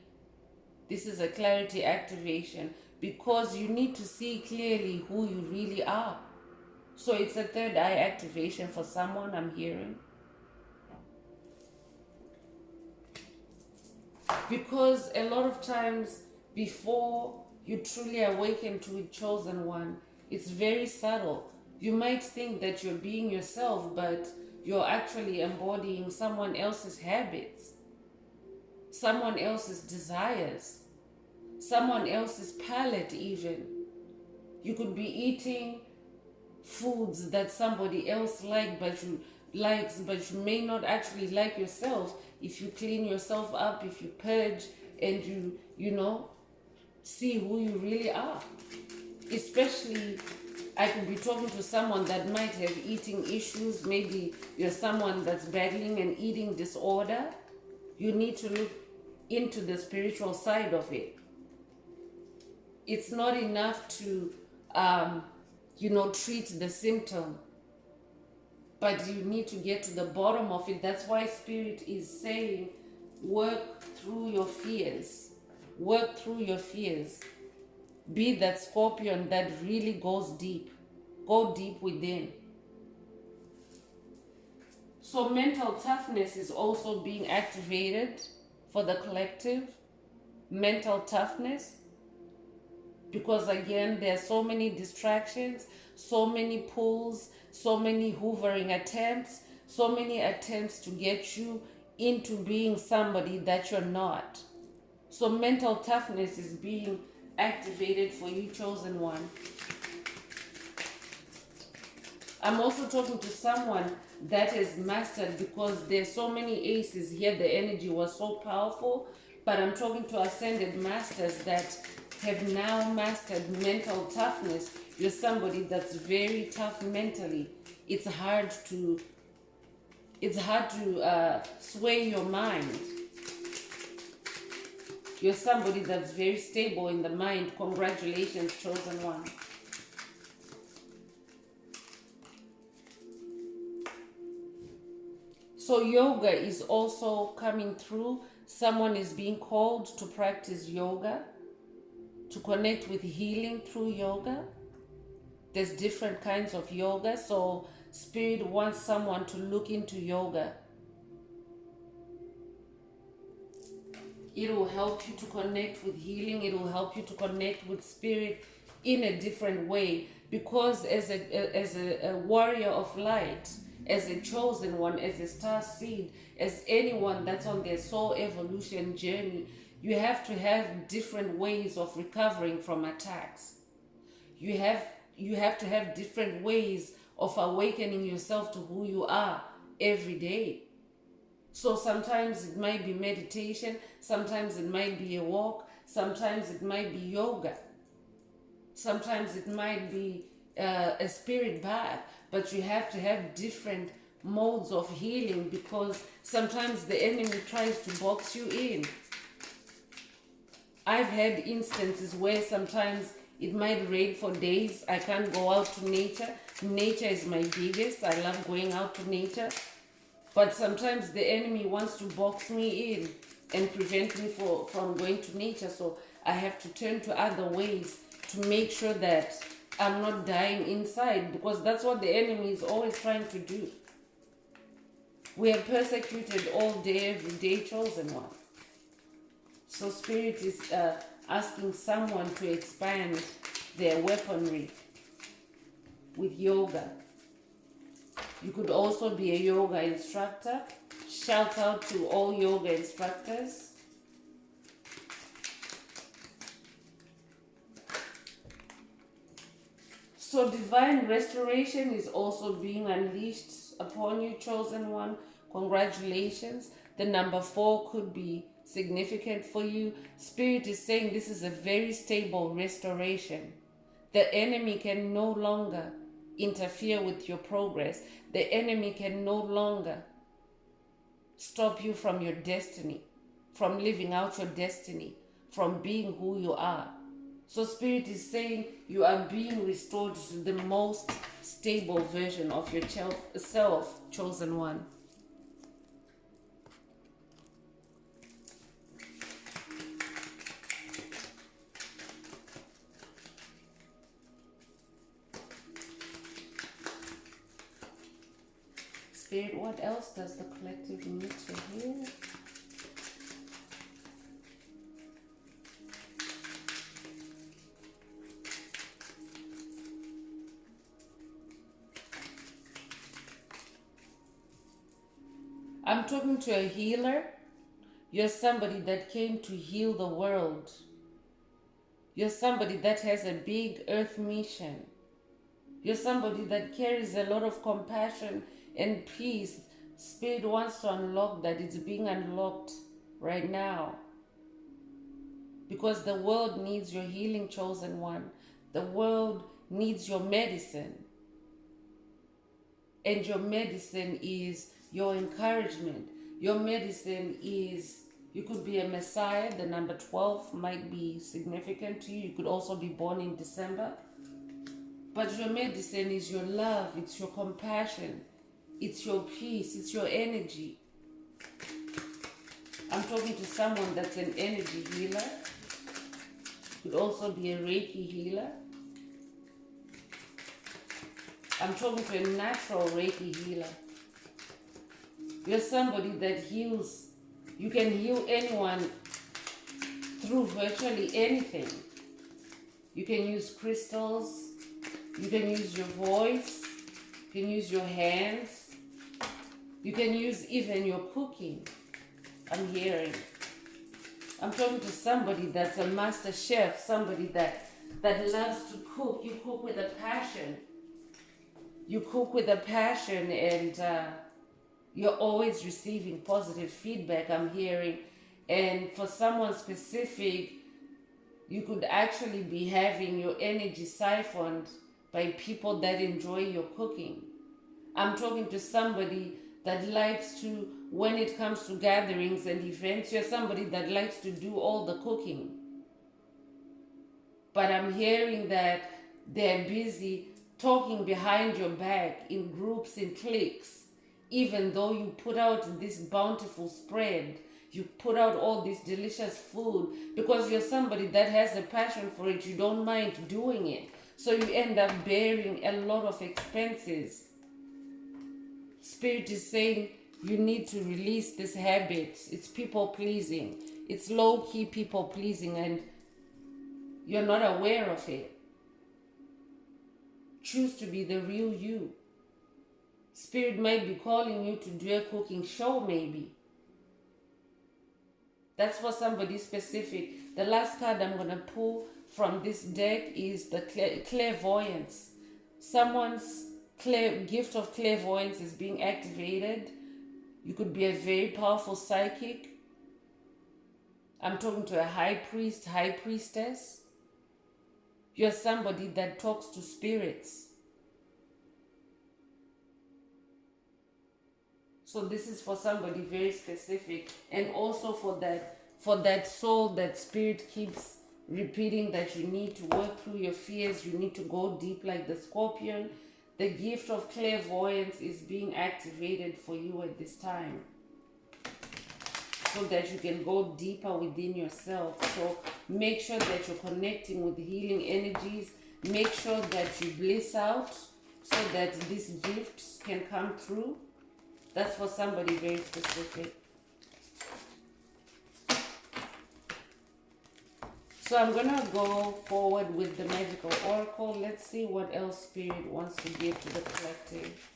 This is a clarity activation because you need to see clearly who you really are. So it's a third eye activation for someone, I'm hearing. Because a lot of times before you truly awaken to a chosen one, it's very subtle. You might think that you're being yourself, but you're actually embodying someone else's habits, someone else's desires, someone else's palate even. You could be eating foods that somebody else likes, but you may not actually like yourself. If you clean yourself up, if you purge, and you see who you really are. Especially, I could be talking to someone that might have eating issues. Maybe you're someone that's battling an eating disorder. You need to look into the spiritual side of it. It's not enough to, treat the symptom, but you need to get to the bottom of it. That's why Spirit is saying, work through your fears. Work through your fears. Be that scorpion that really goes deep. Go deep within. So mental toughness is also being activated for the collective. mental toughness, because again, there are so many distractions, so many pulls, so many hoovering attempts, so many attempts to get you into being somebody that you're not. So mental toughness is being activated for you, chosen one. I'm also talking to someone that has mastered, because there's so many aces here, the energy was so powerful, but I'm talking to ascended masters that have now mastered mental toughness. You're somebody that's very tough mentally. It's hard to sway your mind. You're somebody that's very stable in the mind. Congratulations, chosen one. So yoga is also coming through. Someone is being called to practice yoga, to connect with healing through yoga. There's different kinds of yoga. So Spirit wants someone to look into yoga. It will help you to connect with healing. It will help you to connect with Spirit in a different way. Because as a warrior of light, as a chosen one, as a star seed, as anyone that's on their soul evolution journey, you have to have different ways of recovering from attacks. You have to have different ways of awakening yourself to who you are every day. So sometimes it might be meditation, sometimes it might be a walk, sometimes it might be yoga, sometimes it might be a spirit bath, but you have to have different modes of healing, because sometimes the enemy tries to box you in. I've had instances where sometimes it might rain for days. I can't go out to nature. Nature is my biggest. I love going out to nature. But sometimes the enemy wants to box me in and prevent me from going to nature. So I have to turn to other ways to make sure that I'm not dying inside, because that's what the enemy is always trying to do. We are persecuted all day, every day, chosen one. So Spirit is asking someone to expand their weaponry with yoga. You could also be a yoga instructor. Shout out to all yoga instructors. So divine restoration is also being unleashed upon you, chosen one. Congratulations. The number 4 could be significant for you. Spirit is saying this is a very stable restoration. The enemy can no longer interfere with your progress. The enemy can no longer stop you from your destiny, from living out your destiny, from being who you are. So Spirit is saying you are being restored to the most stable version of your self, chosen one. Spirit, what else does the collective need to hear? I'm talking to a healer. You're somebody that came to heal the world. You're somebody that has a big earth mission. You're somebody that carries a lot of compassion and peace. Spirit wants to unlock that. It's being unlocked right now. Because the world needs your healing, chosen one. The world needs your medicine. And your medicine is your encouragement. Your medicine is, you could be a Messiah. The number 12 might be significant to you. You could also be born in December. But your medicine is your love. It's your compassion. It's your peace. It's your energy. I'm talking to someone that's an energy healer. Could also be a Reiki healer. I'm talking to a natural Reiki healer. You're somebody that heals. You can heal anyone through virtually anything. You can use crystals, you can use your voice, you can use your hands, you can use even your cooking. I'm hearing. I'm talking to somebody that's a master chef, somebody that loves to cook. You cook with a passion. You cook with a passion, and you're always receiving positive feedback, I'm hearing. And for someone specific, you could actually be having your energy siphoned by people that enjoy your cooking. I'm talking to somebody that likes to, when it comes to gatherings and events, you're somebody that likes to do all the cooking. But I'm hearing that they're busy talking behind your back in groups, in cliques, even though you put out this bountiful spread, you put out all this delicious food, because you're somebody that has a passion for it, you don't mind doing it. So you end up bearing a lot of expenses. Spirit is saying you need to release this habit. It's people pleasing. It's low-key people pleasing, and you're not aware of it. Choose to be the real you. Spirit might be calling you to do a cooking show, maybe. That's for somebody specific. The last card I'm going to pull from this deck is the clairvoyance. Someone's gift of clairvoyance is being activated. You could be a very powerful psychic. I'm talking to a high priest, high priestess. You're somebody that talks to spirits. So this is for somebody very specific, and also for that soul that spirit keeps repeating that you need to work through your fears, you need to go deep like the scorpion. The gift of clairvoyance is being activated for you at this time, so that you can go deeper within yourself. So make sure that you're connecting with healing energies. Make sure that you bliss out so that these gifts can come through. That's for somebody very specific. So I'm going to go forward with the magical oracle. Let's see what else Spirit wants to give to the collective.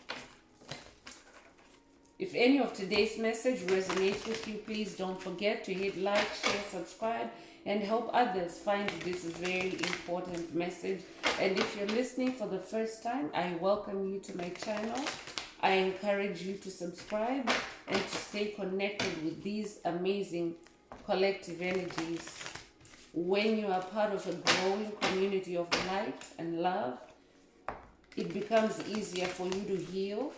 If any of today's message resonates with you, please don't forget to hit like, share, subscribe, and help others find this very important message. And if you're listening for the first time, I welcome you to my channel. I encourage you to subscribe and to stay connected with these amazing collective energies. When you are part of a growing community of light and love, it becomes easier for you to heal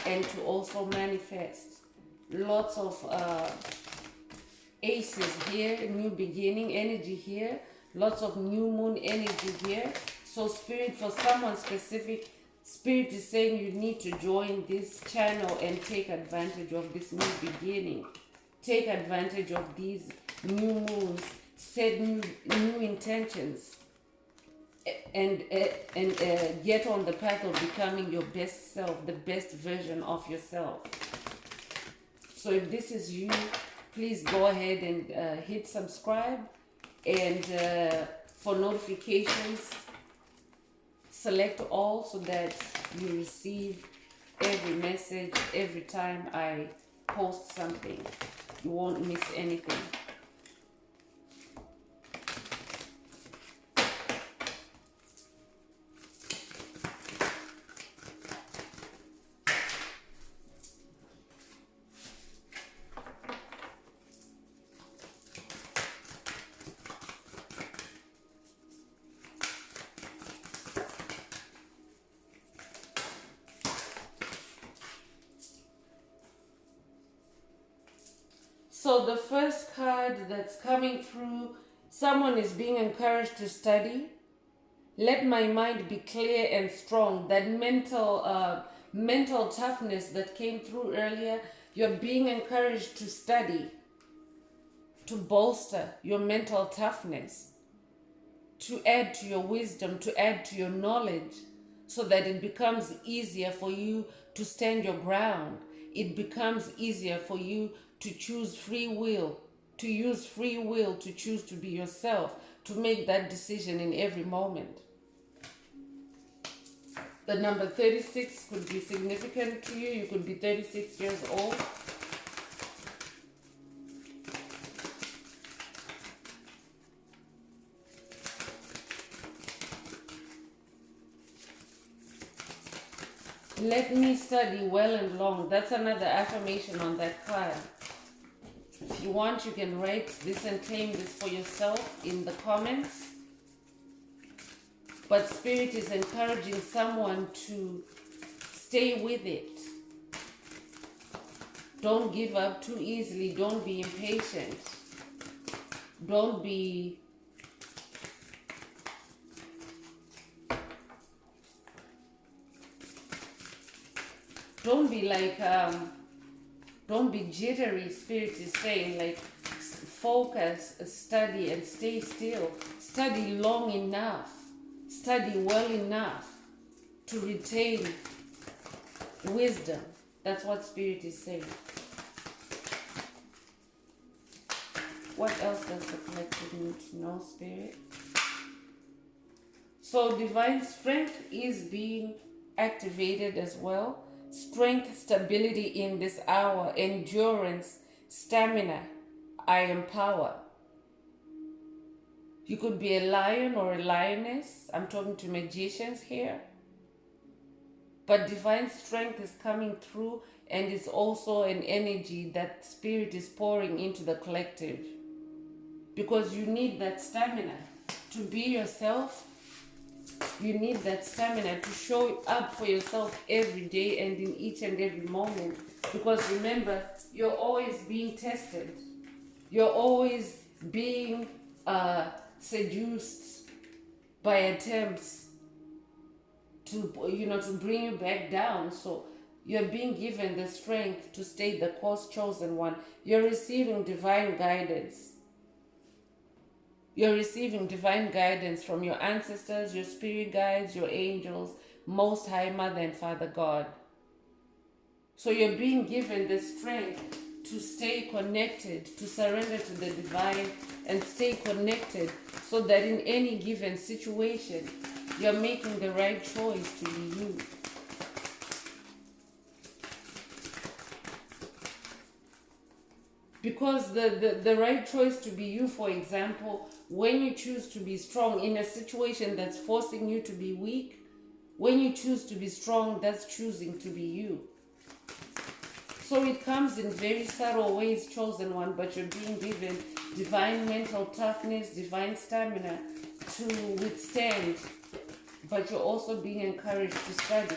and to also manifest. Lots of aces here, new beginning energy here, lots of new moon energy here. So Spirit, for someone specific, Spirit is saying you need to join this channel and take advantage of this new beginning. Take advantage of these new moons. Set new intentions. And get on the path of becoming your best self, the best version of yourself. So if this is you, please go ahead and hit subscribe. And for notifications, select all so that you receive every message every time I post something. You won't miss anything. So the first card that's coming through, someone is being encouraged to study. Let my mind be clear and strong. That mental toughness that came through earlier, you're being encouraged to study, to bolster your mental toughness, to add to your wisdom, to add to your knowledge, so that it becomes easier for you to stand your ground. It becomes easier for you to choose free will to use free will to choose to be yourself, to make that decision in every moment. The number 36 could be significant to you. You could be 36 years old. Let me study well and long. That's another affirmation on that card. If you want, you can write this and claim this for yourself in the comments. But Spirit is encouraging someone to stay with it. Don't give up too easily. Don't be impatient. Don't be like, don't be jittery. Spirit is saying, like, focus, study, and stay still. Study long enough. Study well enough to retain wisdom. That's what Spirit is saying. What else does the collective need to know, Spirit? So divine strength is being activated as well. Strength, stability in this hour, endurance, stamina. I am power. You could be a lion or a lioness. I'm talking to magicians here. But divine strength is coming through, and it's also an energy that Spirit is pouring into the collective. Because you need that stamina to be yourself. You need that stamina to show up for yourself every day and in each and every moment. Because remember, you're always being tested. You're always being seduced by attempts to bring you back down. So you're being given the strength to stay the course, chosen one. You're receiving divine guidance. You're receiving divine guidance from your ancestors, your spirit guides, your angels, Most High Mother and Father God. So you're being given the strength to stay connected, to surrender to the divine and stay connected so that in any given situation, you're making the right choice to be you. Because the right choice to be you, for example, when you choose to be strong in a situation that's forcing you to be weak, when you choose to be strong, that's choosing to be you. So it comes in very subtle ways, chosen one, but you're being given divine mental toughness, divine stamina to withstand, but you're also being encouraged to study.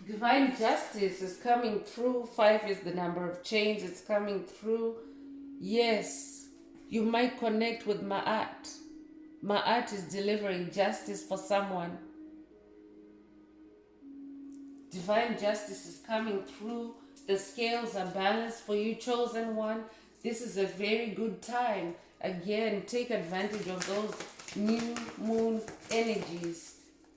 Divine justice is coming through. 5 is the number of change. It's coming through. Yes, you might connect with Ma'at. Ma'at is delivering justice for someone. Divine justice is coming through. The scales are balanced for you, chosen one. This is a very good time. Again, take advantage of those new moon energies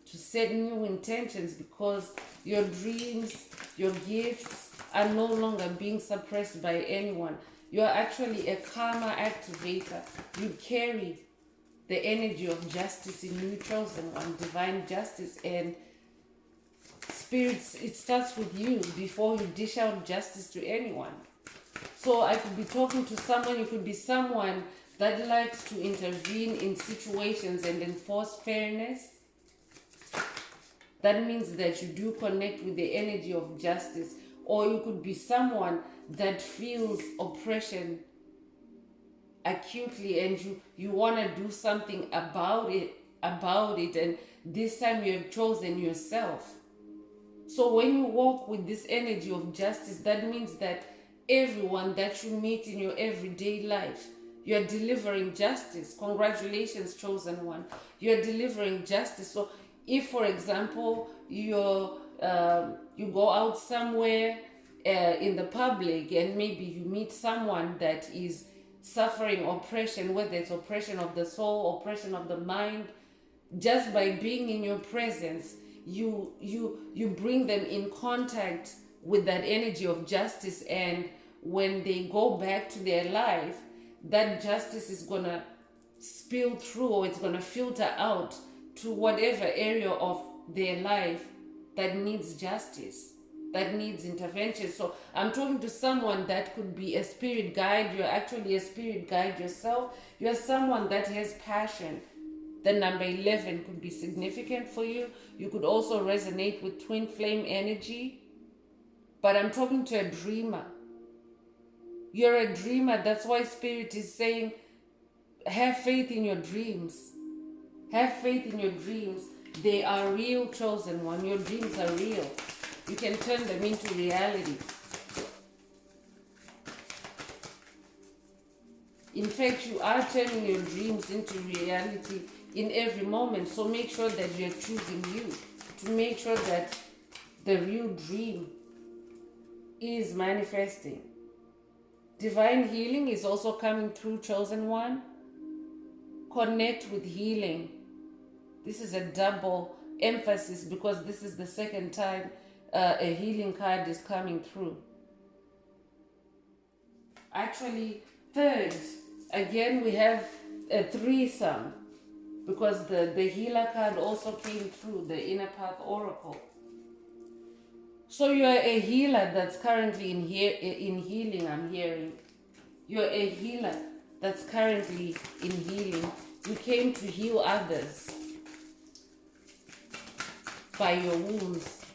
to set new intentions, because your dreams, your gifts are no longer being suppressed by anyone. You are actually a karma activator. You carry the energy of justice in you, chosen one, divine justice. And spirits, it starts with you before you dish out justice to anyone. So I could be talking to someone, you could be someone that likes to intervene in situations and enforce fairness. That means that you do connect with the energy of justice. Or you could be someone that feels oppression acutely and you want to do something about it, and this time you have chosen yourself. So when you walk with this energy of justice, that means that everyone that you meet in your everyday life, you're delivering justice. Congratulations, chosen one. You're delivering justice. So if, for example, you go out somewhere in the public and maybe you meet someone that is suffering oppression, whether it's oppression of the soul, oppression of the mind, just by being in your presence, you bring them in contact with that energy of justice, and when they go back to their life, that justice is gonna spill through, or it's gonna filter out to whatever area of their life that needs justice, that needs intervention. So I'm talking to someone that could be a spirit guide. You're actually a spirit guide yourself. You're someone that has passion. The number 11 could be significant for you. You could also resonate with twin flame energy. But I'm talking to a dreamer. You're a dreamer. That's why Spirit is saying, have faith in your dreams. Have faith in your dreams. They are real, chosen one. Your dreams are real. You can turn them into reality. In fact, you are turning your dreams into reality in every moment. So make sure that you're choosing you, to make sure that the real dream is manifesting. Divine healing is also coming through, chosen one. Connect with healing. This is a double emphasis because this is the second time a healing card is coming through. Actually, third, again we have a threesome, because the healer card also came through, the inner path oracle. So you're a healer that's currently in healing, I'm hearing. You're a healer that's currently in healing. You came to heal others by your wounds.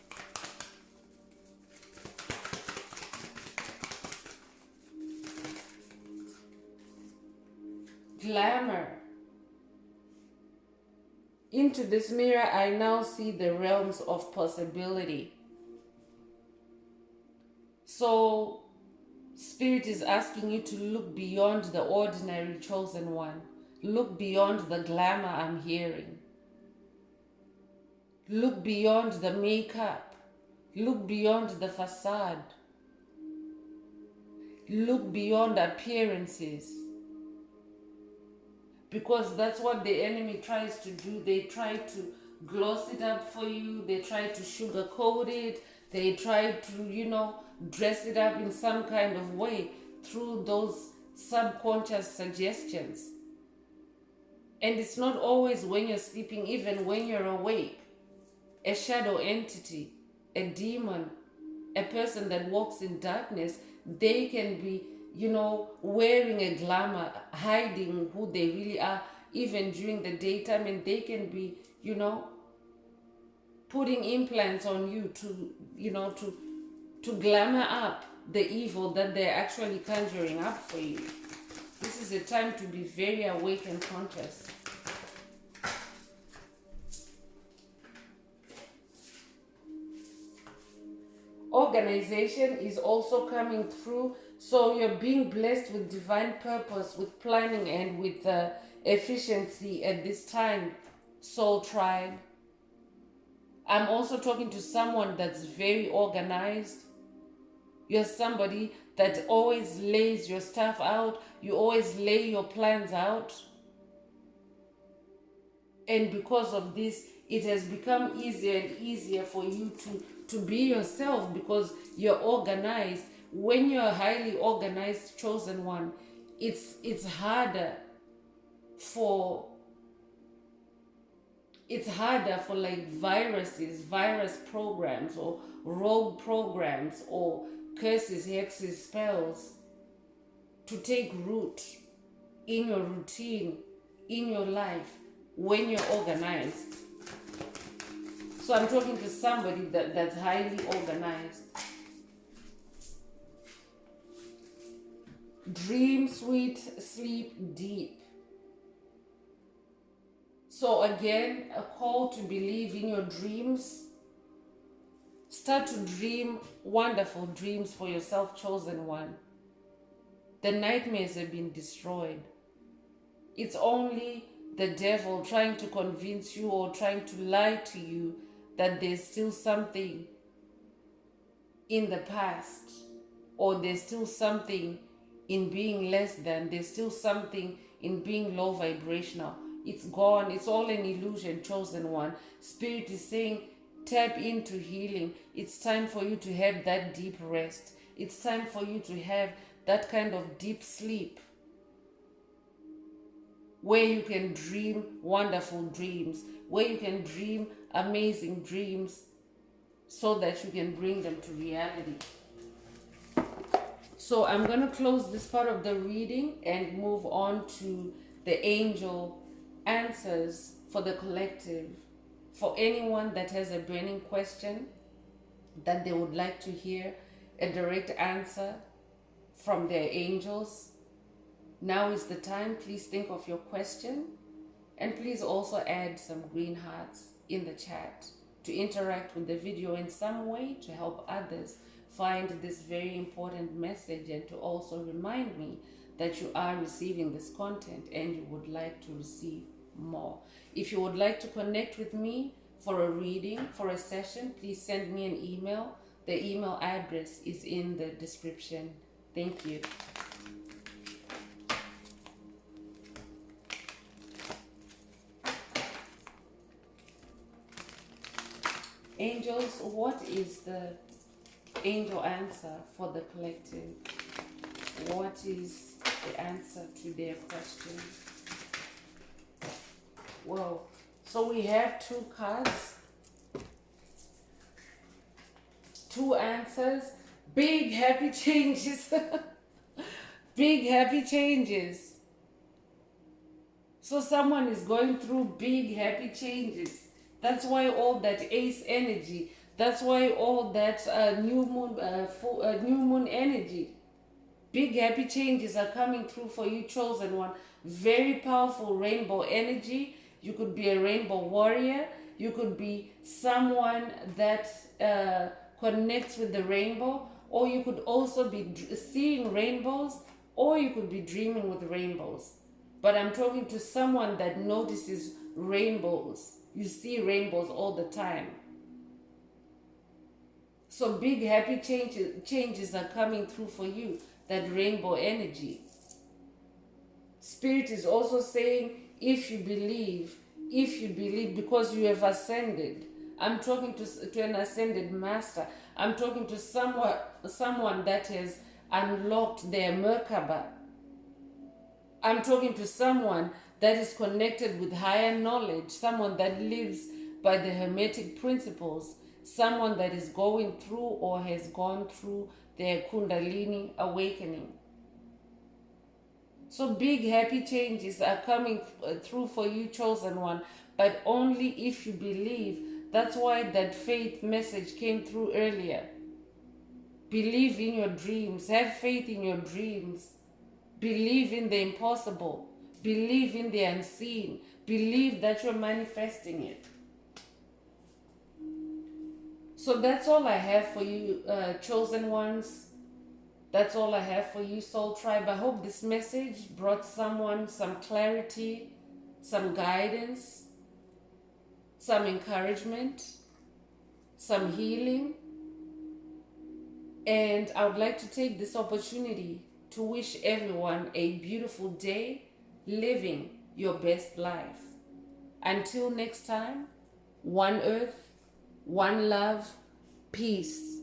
Glamour. Into this mirror, I now see the realms of possibility. So, Spirit is asking you to look beyond the ordinary, chosen one. Look beyond the glamour I'm hearing. Look beyond the makeup. Look beyond the facade. Look beyond appearances. Because that's what the enemy tries to do. They try to gloss it up for you. They try to sugarcoat it. They try to, dress it up in some kind of way through those subconscious suggestions. And it's not always when you're sleeping, even when you're awake. A shadow entity, a demon, a person that walks in darkness, they can be wearing a glamour, hiding who they really are, even during the daytime, and they can be, putting implants on you to glamour up the evil that they're actually conjuring up for you. This is a time to be very awake and conscious. Organization is also coming through. So you're being blessed with divine purpose, with planning, and with efficiency at this time, soul tribe. I'm also talking to someone that's very organized. You're somebody that always lays your stuff out. You always lay your plans out. And because of this, it has become easier and easier for you to be yourself, because you're organized. When you're a highly organized, chosen one, it's harder for like virus programs, or rogue programs, or curses, hexes, spells to take root in your routine, in your life, when you're organized. So I'm talking to somebody that's highly organized. Dream sweet, sleep deep. So again, a call to believe in your dreams. Start to dream wonderful dreams for yourself, chosen one. The nightmares have been destroyed. It's only the devil trying to convince you, or trying to lie to you, that there's still something in the past, or there's still something in being less than, there's still something in being low vibrational. It's gone. It's all an illusion, chosen one. Spirit is saying, Tap into healing. It's time for you to have that deep rest. It's time for you to have that kind of deep sleep where you can dream wonderful dreams, where you can dream amazing dreams so that you can bring them to reality. So I'm going to close this part of the reading and move on to the angel answers for the collective. For anyone that has a burning question that they would like to hear a direct answer from their angels, now is the time. Please think of your question, and please also add some green hearts in the chat to interact with the video in some way to help others find this very important message, and to also remind me that you are receiving this content and you would like to receive more. If you would like to connect with me for a reading, for a session, please send me an email. The email address is in the description. Thank you. Angels, what is the angel answer for the collective? What is the answer to their question? Whoa. So we have two cards, two answers, big happy changes. Big happy changes. So someone is going through big happy changes. That's why all that ace energy. That's why all that new moon energy. Big happy changes are coming through for you, chosen one. Very powerful rainbow energy. You could be a rainbow warrior. You could be someone that connects with the rainbow, or you could also be seeing rainbows, or you could be dreaming with rainbows. But I'm talking to someone that notices rainbows. You see rainbows all the time. So big happy changes are coming through for you, that rainbow energy. Spirit is also saying, if you believe, because you have ascended. I'm talking to an ascended master. I'm talking to someone that has unlocked their Merkaba. I'm talking to someone that is connected with higher knowledge, someone that lives by the Hermetic principles, someone that is going through or has gone through their Kundalini awakening. So big happy changes are coming through for you, chosen one, but only if you believe. That's why that faith message came through earlier. Believe in your dreams. Have faith in your dreams. Believe in the impossible. Believe in the unseen. Believe that you're manifesting it. So that's all I have for you, chosen ones. That's all I have for you, Soul Tribe. I hope this message brought someone some clarity, some guidance, some encouragement, some healing. And I would like to take this opportunity to wish everyone a beautiful day, living your best life. Until next time, one earth, one love, peace.